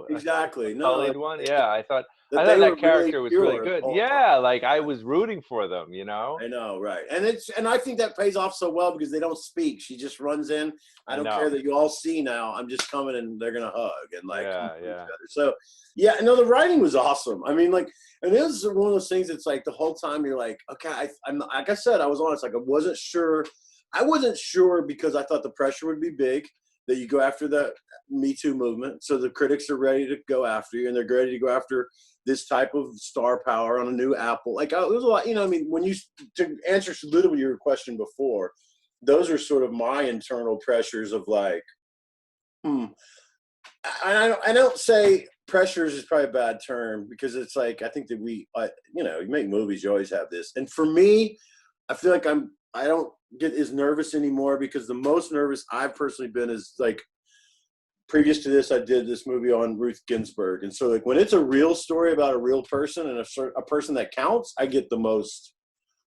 exactly. Sullied one. Yeah, I thought that character was really good. Yeah, like I was rooting for them. I know, right? And I think that pays off so well because they don't speak. She just runs in. I don't care that you all see now. I'm just coming, and they're gonna hug and like each other. So the writing was awesome. I mean, like, and it was one of those things. It's like the whole time you're like, okay, I'm like I said, I was honest. Like I wasn't sure. I wasn't sure because I thought the pressure would be big that you go after the Me Too movement. So the critics are ready to go after you, and they're ready to go after this type of star power on a new Apple. Like there's a lot, I mean, when to answer literally your question before, those are sort of my internal pressures of like, I don't say pressures is probably a bad term, because it's like, I think that you make movies, you always have this. And for me, I feel like I don't get as nervous anymore, because the most nervous I've personally been is like, previous to this, I did this movie on Ruth Ginsburg. And so like when it's a real story about a real person and a person that counts, I get the most,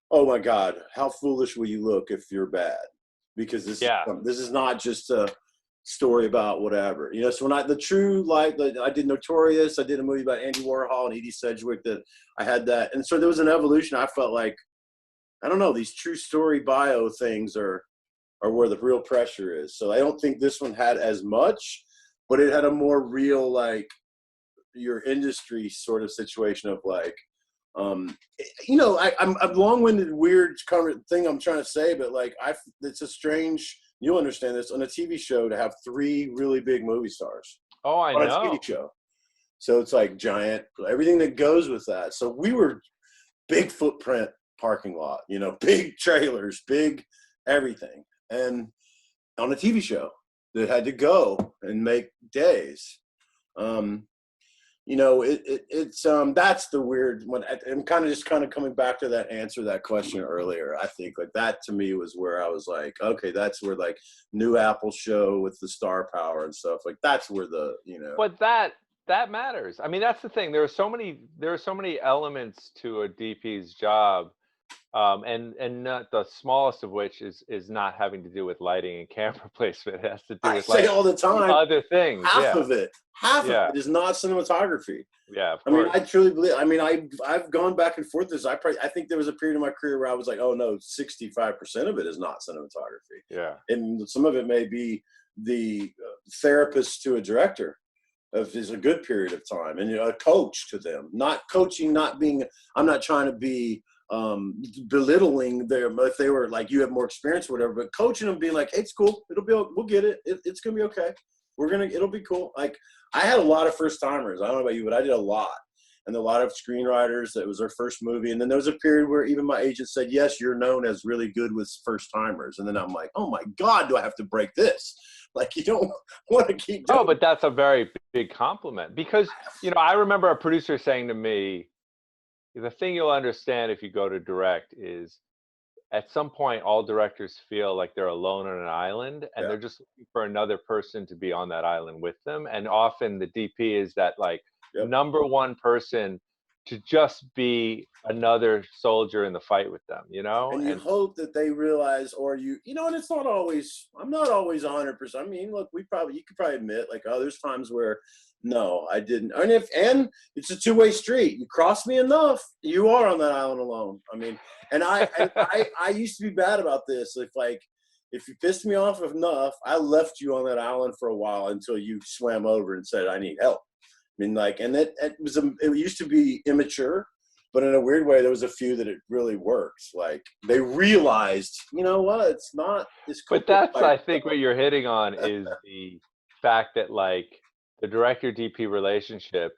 oh my God, how foolish will you look if you're bad? Because this is not just a story about whatever, so when I did Notorious, I did a movie about Andy Warhol and Edie Sedgwick, that I had that. And so there was an evolution. I felt like, I don't know, these true story bio things are where the real pressure is. So I don't think this one had as much, but it had a more real, like, your industry sort of situation of like, I'm long-winded, weird thing I'm trying to say, but like, it's a strange, you'll understand this, on a TV show to have 3 really big movie stars. Oh, I on know. a TV show. So it's like giant, everything that goes with that. So we were big footprint parking lot, big trailers, big everything. And on a TV show that had to go and make days. That's the weird one. I'm kind of coming back to that answer, that question earlier. I think like that to me was where I was like, okay, that's where like new Apple show with the star power and stuff, like that's where the, But that matters. I mean, that's the thing. There are so many elements to a DP's job. And not the smallest of which is not having to do with lighting and camera placement. It has to do with say all the time, other things. Half of it is not cinematography. Yeah, of I course. mean, I truly believe. I mean, I've gone back and forth. I think there was a period in my career where I was like, oh no, 65% of it is not cinematography. Yeah, and some of it may be the therapist to a director. Is a good period of time, and a coach to them. Not coaching, I'm not trying to be belittling them if they were like, you have more experience or whatever, but coaching them, being like, hey, it's cool, we'll get it, it's gonna be okay, it'll be cool. Like I had a lot of first timers. I don't know about you, but I did a lot, and a lot of screenwriters that was their first movie, and then there was a period where even my agent said, yes, you're known as really good with first timers, and then I'm like, oh my God, do I have to break this? Like, you don't want to keep doing but that's a very big compliment, because I remember a producer saying to me, the thing you'll understand if you go to direct is at some point all directors feel like they're alone on an island, and they're just looking for another person to be on that island with them. And often the DP is that like number one person to just be another soldier in the fight with them, you know? And you hope that they realize, or and it's not always, I'm not always 100%. I mean, look, you could probably admit, like, oh, there's times where, no, I didn't. And it's a two-way street. You cross me enough, you are on that island alone. I mean, and I used to be bad about this. If you pissed me off enough, I left you on that island for a while until you swam over and said, I need help. I mean, like, and it used to be immature, but in a weird way, there was a few that it really worked. Like, they realized, you know what, it's not this. But that's, I think, what you're hitting on is the fact that, like, the director DP relationship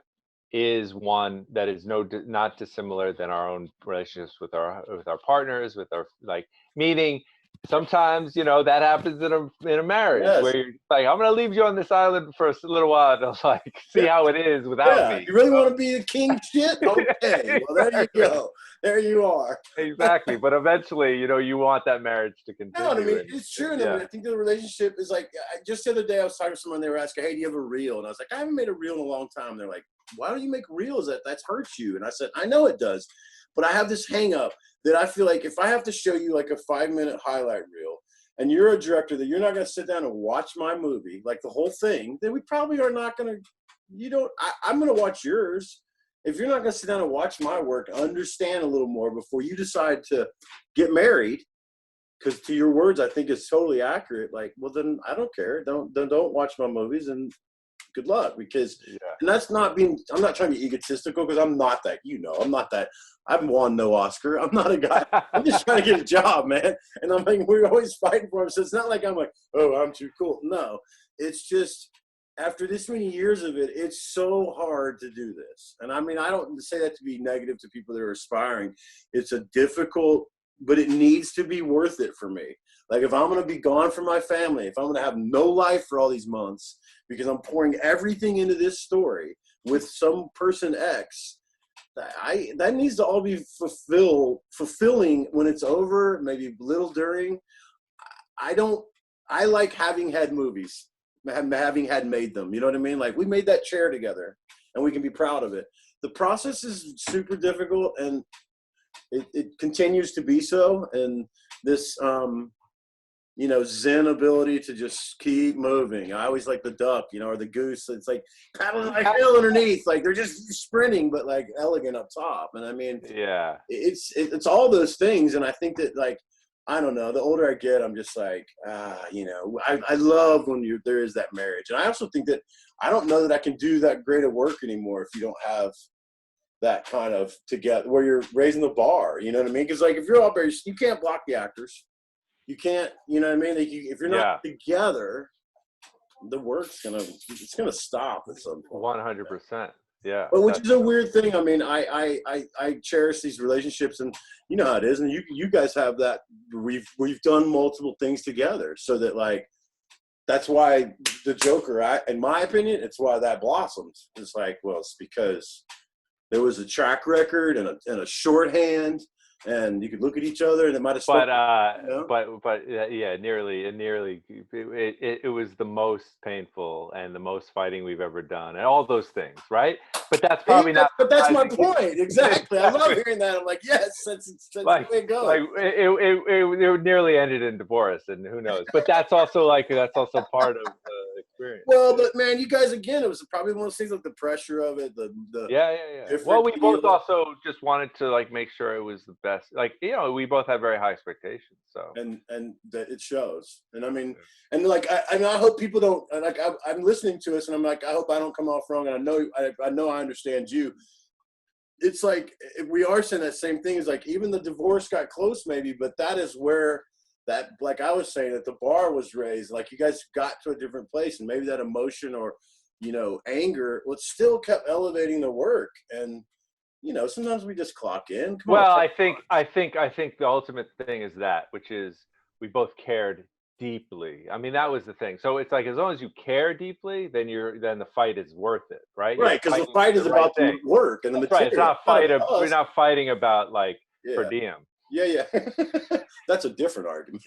is one that is not dissimilar than our own relationships with our partners, with our, like, meaning sometimes, that happens in a marriage, yes. where you're like, I'm going to leave you on this island for a little while to, like, see how it is without me. You really want to be a king shit? Okay, well, there you go. There you are. Exactly. But eventually, you want that marriage to continue. No, I mean, it's true. And I think the relationship is like, just the other day I was talking to someone, they were asking, hey, do you have a reel? And I was like, I haven't made a reel in a long time. They're like, why don't you make reels? That's hurts you. And I said, I know it does. But I have this hang up that I feel like if I have to show you like a 5-minute highlight reel, and you're a director that you're not going to sit down and watch my movie, like the whole thing, then we probably are not going to, I'm going to watch yours. If you're not going to sit down and watch my work, understand a little more before you decide to get married, because to your words, I think it's totally accurate. Like, well, then I don't care. Don't watch my movies, and good luck. Because, and that's not being, I'm not trying to be egotistical, because I'm not that, I'm not that. I've won no Oscar. I'm not a guy. I'm just trying to get a job, man. And I'm like, we're always fighting for him. So it's not like I'm like, oh, I'm too cool. No, it's just after this many years of it, it's so hard to do this. And I mean, I don't say that to be negative to people that are aspiring. It's a difficult, but it needs to be worth it for me. Like, if I'm going to be gone from my family, if I'm going to have no life for all these months because I'm pouring everything into this story with some person X, that needs to all be fulfilling when it's over, maybe a little during. I like having had movies, having had made them, you know what I mean? Like, we made that chair together and we can be proud of it. The process is super difficult, and it continues to be so. And this, Zen ability to just keep moving. I always like the duck, or the goose. It's like paddling like hell underneath. Like, they're just sprinting, but like elegant up top. And I mean, it's all those things. And I think that, like, I don't know, the older I get, I'm just like, I love when there is that marriage. And I also think that I don't know that I can do that great of work anymore if you don't have that kind of together where you're raising the bar. You know what I mean? Because, like, if you're out there, you can't block the actors. You can't, you know what I mean? Like, if you're not together, the work's it's gonna stop at some point. 100%. Yeah. But which is a weird thing. I mean, I cherish these relationships, and you know how it is, and you guys have that. We've done multiple things together, so that, like, that's why the Joker, in my opinion, it's why that blossomed. It's like, well, it's because there was a track record and a shorthand. And you could look at each other, and it might have. It was the most painful and the most fighting we've ever done, and all those things, right? But that's probably not. But that's my point, exactly. I love hearing that. I'm like, yes, that's like, the way it goes. Like, it nearly ended in divorce, and who knows? But that's also part of the experience. Well, but man, you guys, again, it was probably one of those things, like the pressure of it, the Well, we both also just wanted to, like, make sure it was the best. Like, we both had very high expectations. So and that it shows. And I mean, and like I hope people don't, like, I'm listening to us, and I'm like, I hope I don't come off wrong. And I know I understand you. It's like, we are saying that same thing. Is like, even the divorce got close, maybe, but that is where that, like I was saying, that the bar was raised. Like, you guys got to a different place, and maybe that emotion or anger, still kept elevating the work. And sometimes we just clock in. I think the ultimate thing is that, which is, we both cared deeply. I mean, that was the thing. So it's like, as long as you care deeply, then the fight is worth it, right? Right, because the fight is about the work and the material. Right. It's not we're not fighting about, like, per diem. Yeah. That's a different argument.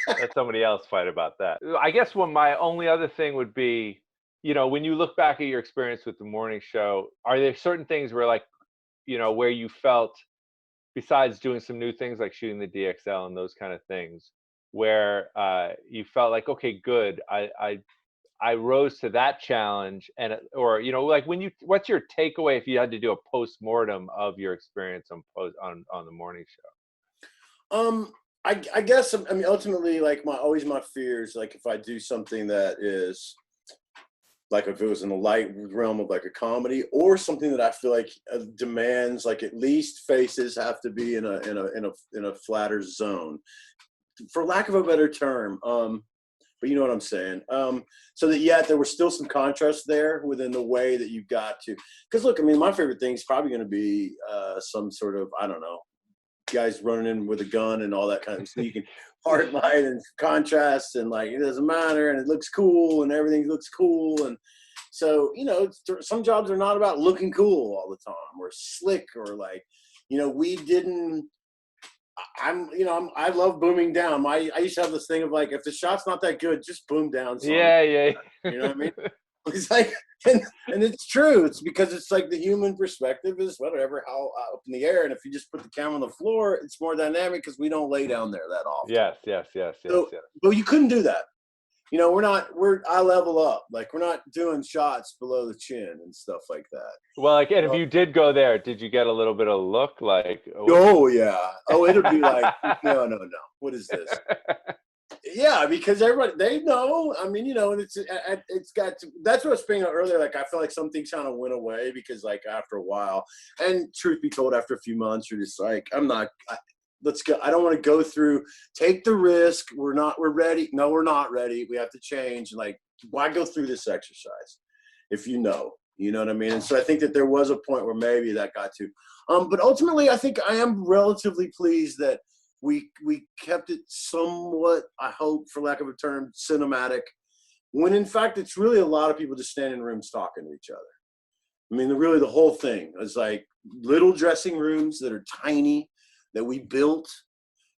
Let somebody else fight about that. I guess my only other thing would be, you know, when you look back at your experience with the morning show, are there certain things where like, you know, where you felt, besides doing some new things like shooting the DXL and those kind of things, where you felt like, okay, good, I rose to that challenge, and or you know, like when you, what's your takeaway if you had to do a post-mortem of your experience on the morning show? I guess, I mean, ultimately, like always my fears, like if I do something that is like, if it was in the light realm of like a comedy or something that I feel like demands, like at least faces have to be in a flatter zone, for lack of a better term. But you know what I'm saying? So that, yeah, there was still some contrast there within the way that you got to, because look, I mean, my favorite thing is probably going to be some sort of, I don't know, guys running in with a gun and all that kind of sneaking hard light and contrast, and like, it doesn't matter, and it looks cool and everything looks cool. And so, you know, some jobs are not about looking cool all the time or slick, or like, you know, we didn't, I love booming down. I used to have this thing of like, if the shot's not that good, just boom down. Yeah. You know what I mean? It's like, and it's true. It's because it's like the human perspective is whatever, how up in the air. And if you just put the camera on the floor, it's more dynamic because we don't lay down there that often. Yes. But you couldn't do that. You know, I level up. Like, we're not doing shots below the chin and stuff like that. Well, like, and if you did go there, did you get a little bit of look like? Oh yeah. Oh, it'll be like, no. What is this? Yeah, because everybody, they know. I mean, you know, and it's got to, that's what I was speaking of earlier. Like, I feel like some things kind of went away because, like, after a while, and truth be told, after a few months, you're just like, let's go. I don't want to go through, take the risk. We're ready. No, we're not ready. We have to change. Like, why go through this exercise if you know what I mean? And so I think that there was a point where maybe that got to, but ultimately I think I am relatively pleased that we kept it somewhat, I hope, for lack of a term, cinematic, when in fact it's really a lot of people just standing in rooms talking to each other. I mean, the whole thing is like little dressing rooms that are tiny, that we built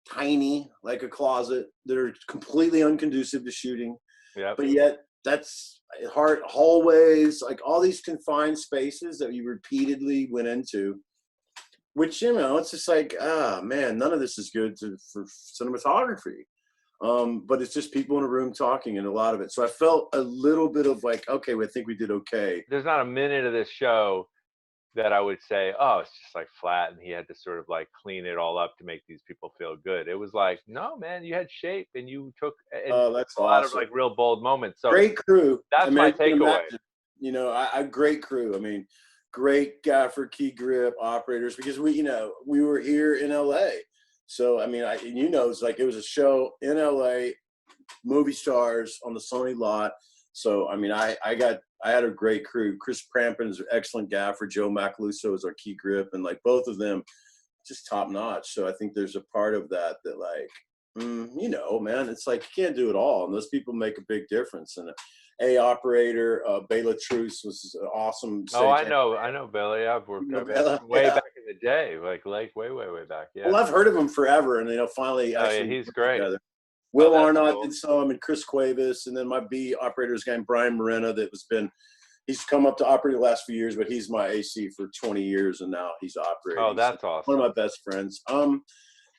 tiny, like a closet, that are completely unconducive to shooting. Yeah. But yet that's hard hallways, like all these confined spaces that we repeatedly went into. Which, you know, it's just like, man, none of this is good for cinematography. But it's just people in a room talking, and a lot of it. So I felt a little bit of like, okay, I think we did okay. There's not a minute of this show that I would say, oh, it's just like flat, and he had to sort of like clean it all up to make these people feel good. It was like, no, man, you had shape, and you took that's a lot awesome. of like real bold moments. So great crew. That's my takeaway. You know, I great crew. I mean, great gaffer, key grip operators, because we were here in LA. So I mean, it's like it was a show in LA, movie stars on the Sony lot. So I mean, I had a great crew. Chris Prampin is an excellent gaffer. Joe Macaluso is our key grip, and like both of them, just top notch. So I think there's a part of that like, you know, man, it's like you can't do it all, and those people make a big difference. And A operator, Bela Truce was awesome. Oh, I know Billy. I've worked with him way back in the day, like way back. Yeah. Well, I've heard of him forever, and finally, actually, he's great. Together. Will Arnott cool. did some, and Chris Cuevas, and then my B operator is a guy named Brian Morena he's come up to operate the last few years, but he's my AC for 20 years, and now he's operating. Oh, that's awesome. One of my best friends.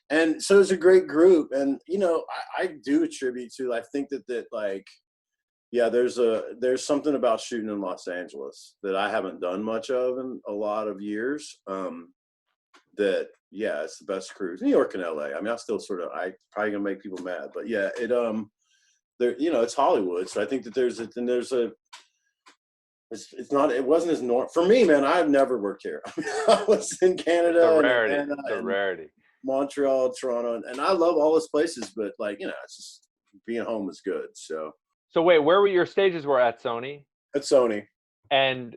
And so it's a great group, and you know, I do attribute to, I think that like, yeah, there's something about shooting in Los Angeles that I haven't done much of in a lot of years. That, yeah, it's the best crews. New York and LA. I mean, I still I probably gonna make people mad, but yeah, it it's Hollywood. So I think that it wasn't as normal for me, man. I've never worked here. I was in Canada, it's a rarity. Montreal, Toronto, and I love all those places, but like, you know, it's just being home is good. So wait, where were your stages? Were at Sony? At Sony. And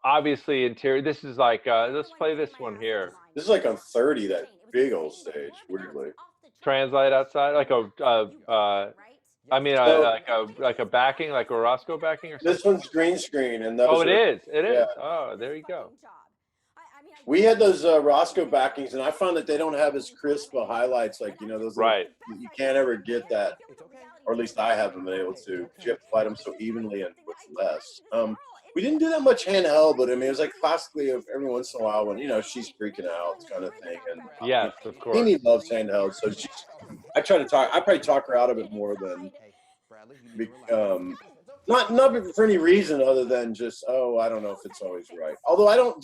obviously interior, this is like, let's play this one here. This is like on 30, that big old stage, weirdly. Translate outside, like like a backing, like a Roscoe backing or something? This one's green screen. And it is. Oh, there you go. We had those Roscoe backings, and I found that they don't have as crisp highlights, like, you know, those. Right. You can't ever get that, or at least I haven't been able to. You have to fight them so evenly and with less. We didn't do that much handheld, but I mean, it was like classically of every once in a while when, she's freaking out kind of thing. And Yes, of course. Amy loves handheld, so I probably talk her out of it more than, not for any reason other than just, I don't know if it's always right. Although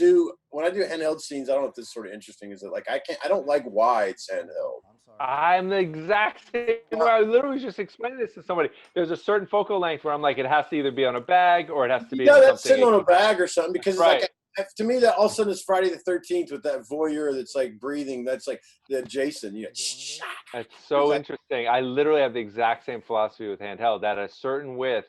when I do handheld scenes, I don't know if this is sort of interesting, is that like, I don't like wides handheld. I'm the exact same way. I literally just explained this to somebody. There's a certain focal length where I'm like, it has to either be on a bag or it has to be in That's something. sitting on a bag or something, because it's right. like, to me, that all of a sudden it's Friday the 13th with that voyeur that's like breathing. That's like the Jason. It's so interesting. I literally have the exact same philosophy with handheld, that at a certain width,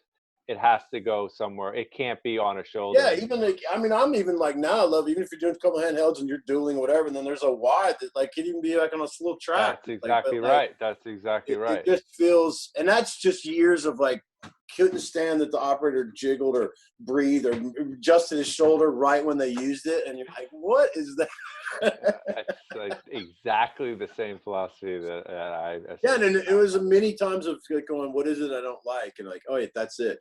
it has to go somewhere. It can't be on a shoulder. Yeah, even like, I'm even like, now I love, even if you're doing a couple of handhelds and you're dueling or whatever, and then there's a wide that like could even be like on a little track. That's exactly right. That's exactly right. It just feels, and that's just years of like, couldn't stand that the operator jiggled or breathed or adjusted his shoulder right when they used it, and you're like, what is that? It's like exactly the same philosophy that I yeah, and it was many times of like going, what is it I don't like, and like, oh yeah, that's it.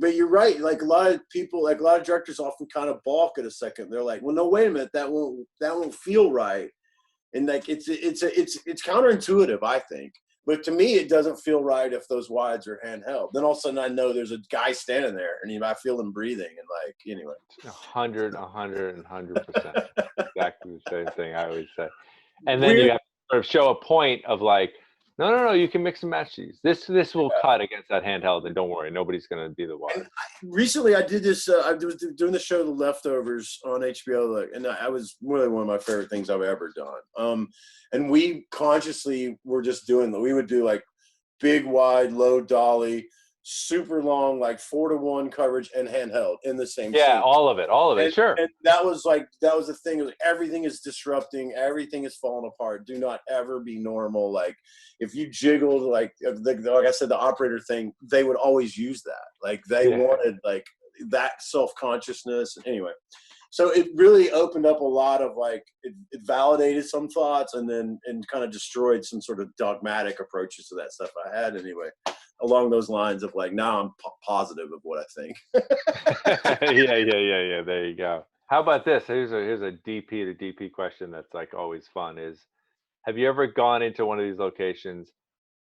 But you're right, like a lot of people, like a lot of directors often kind of balk at a second. They're like, well, no, wait a minute, that won't feel right, and like it's counterintuitive, I think. But to me, it doesn't feel right if those wides are handheld. Then all of a sudden I know there's a guy standing there, and I feel him breathing, and like, anyway. 100%. Exactly the same thing I always say. And then you have to sort of show a point of like, no, you can mix and match these. This will cut against that handheld, and don't worry, nobody's going to be the wide. Recently, I did this. I was doing the show The Leftovers on HBO, and I was really one of my favorite things I've ever done. And we consciously were just doing that. We would do like big, wide, low dolly, super long, like 4:1 coverage and handheld in the same scene. all of it, sure. And that was the thing. It was, everything is disrupting, everything is falling apart. Do not ever be normal. Like if you jiggled, like I said, the operator thing, they would always use that. Like they wanted like that self-consciousness. Anyway, so it really opened up a lot of like, it validated some thoughts, and kind of destroyed some sort of dogmatic approaches to that stuff I had anyway. Along those lines of like, now I'm positive of what I think. Yeah. There you go. How about this? Here's a DP to DP question that's like always fun is, have you ever gone into one of these locations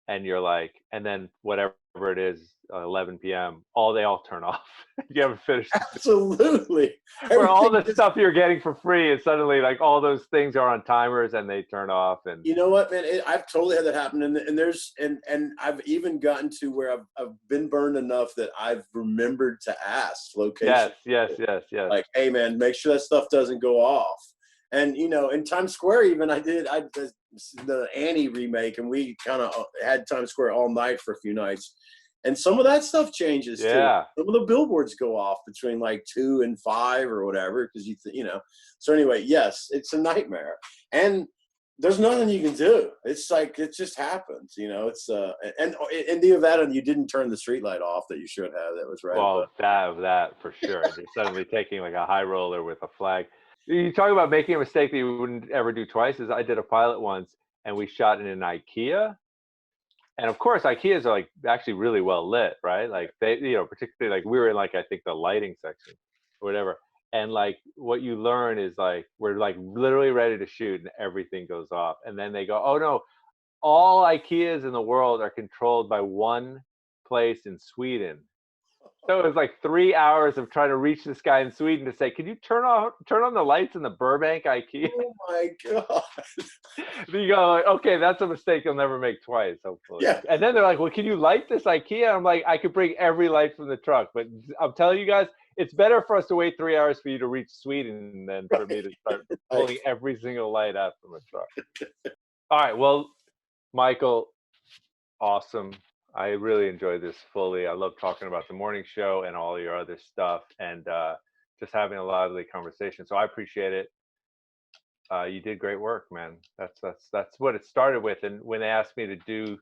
and you're like, and then whatever it is, 11 p.m., they all turn off. You haven't finished. Absolutely. Where all the stuff you're getting for free is suddenly like all those things are on timers and they turn off. And you know what, man? I've totally had that happen. And I've even gotten to where I've been burned enough that I've remembered to ask location. Yes. Like, hey, man, make sure that stuff doesn't go off. And, in Times Square, even I did the Annie remake, and we kind of had Times Square all night for a few nights. And some of that stuff changes too. Some of the billboards go off between like 2 and 5 or whatever, because So anyway, yes, it's a nightmare, and there's nothing you can do. It's like it just happens, It's and in the event you didn't turn the street light off that you should have, that was right. Well, that for sure. You're suddenly taking like a high roller with a flag. You talk about making a mistake that you wouldn't ever do twice. Is I did a pilot once, and we shot in an IKEA. And of course, IKEAs are like actually really well lit, right? Like they, particularly like we were in like, I think the lighting section or whatever. And like what you learn is like, we're like literally ready to shoot and everything goes off. And then they go, oh no, all IKEAs in the world are controlled by one place in Sweden. So it was like 3 hours of trying to reach this guy in Sweden to say, can you turn on the lights in the Burbank IKEA? Oh my God. Then you go like, okay, that's a mistake you'll never make twice, hopefully. Yeah. And then they're like, well, can you light this IKEA? I'm like, I could bring every light from the truck, but I'm telling you guys, it's better for us to wait 3 hours for you to reach Sweden than for me to start pulling every single light out from a truck. All right, well, Michael, awesome. I really enjoyed this fully. I love talking about the morning show and all your other stuff, and just having a lively conversation. So I appreciate it. You did great work, man. That's what it started with. And when they asked me to do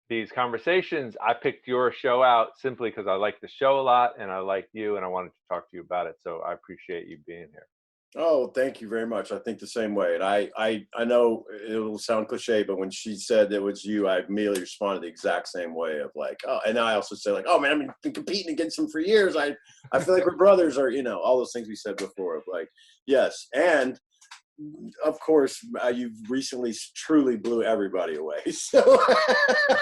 these conversations, I picked your show out simply because I like the show a lot and I liked you and I wanted to talk to you about it. So I appreciate you being here. Oh, thank you very much. I think the same way. And I know it'll sound cliche, but when she said it was you, I immediately responded the exact same way of like, oh, and I also say like, oh man, I've been competing against him for years. I feel like we're brothers, or, you know, all those things we said before of like, yes. And of course, you recently truly blew everybody away. So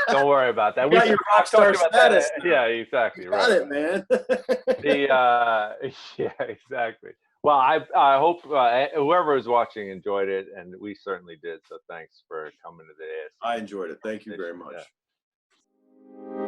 Don't worry about that. You got your rock star status now. Yeah, exactly. You got it, man. Yeah, exactly. Well, I hope whoever is watching enjoyed it, and we certainly did. So thanks for coming to the ASC. I enjoyed it. Thank you very much. Yeah.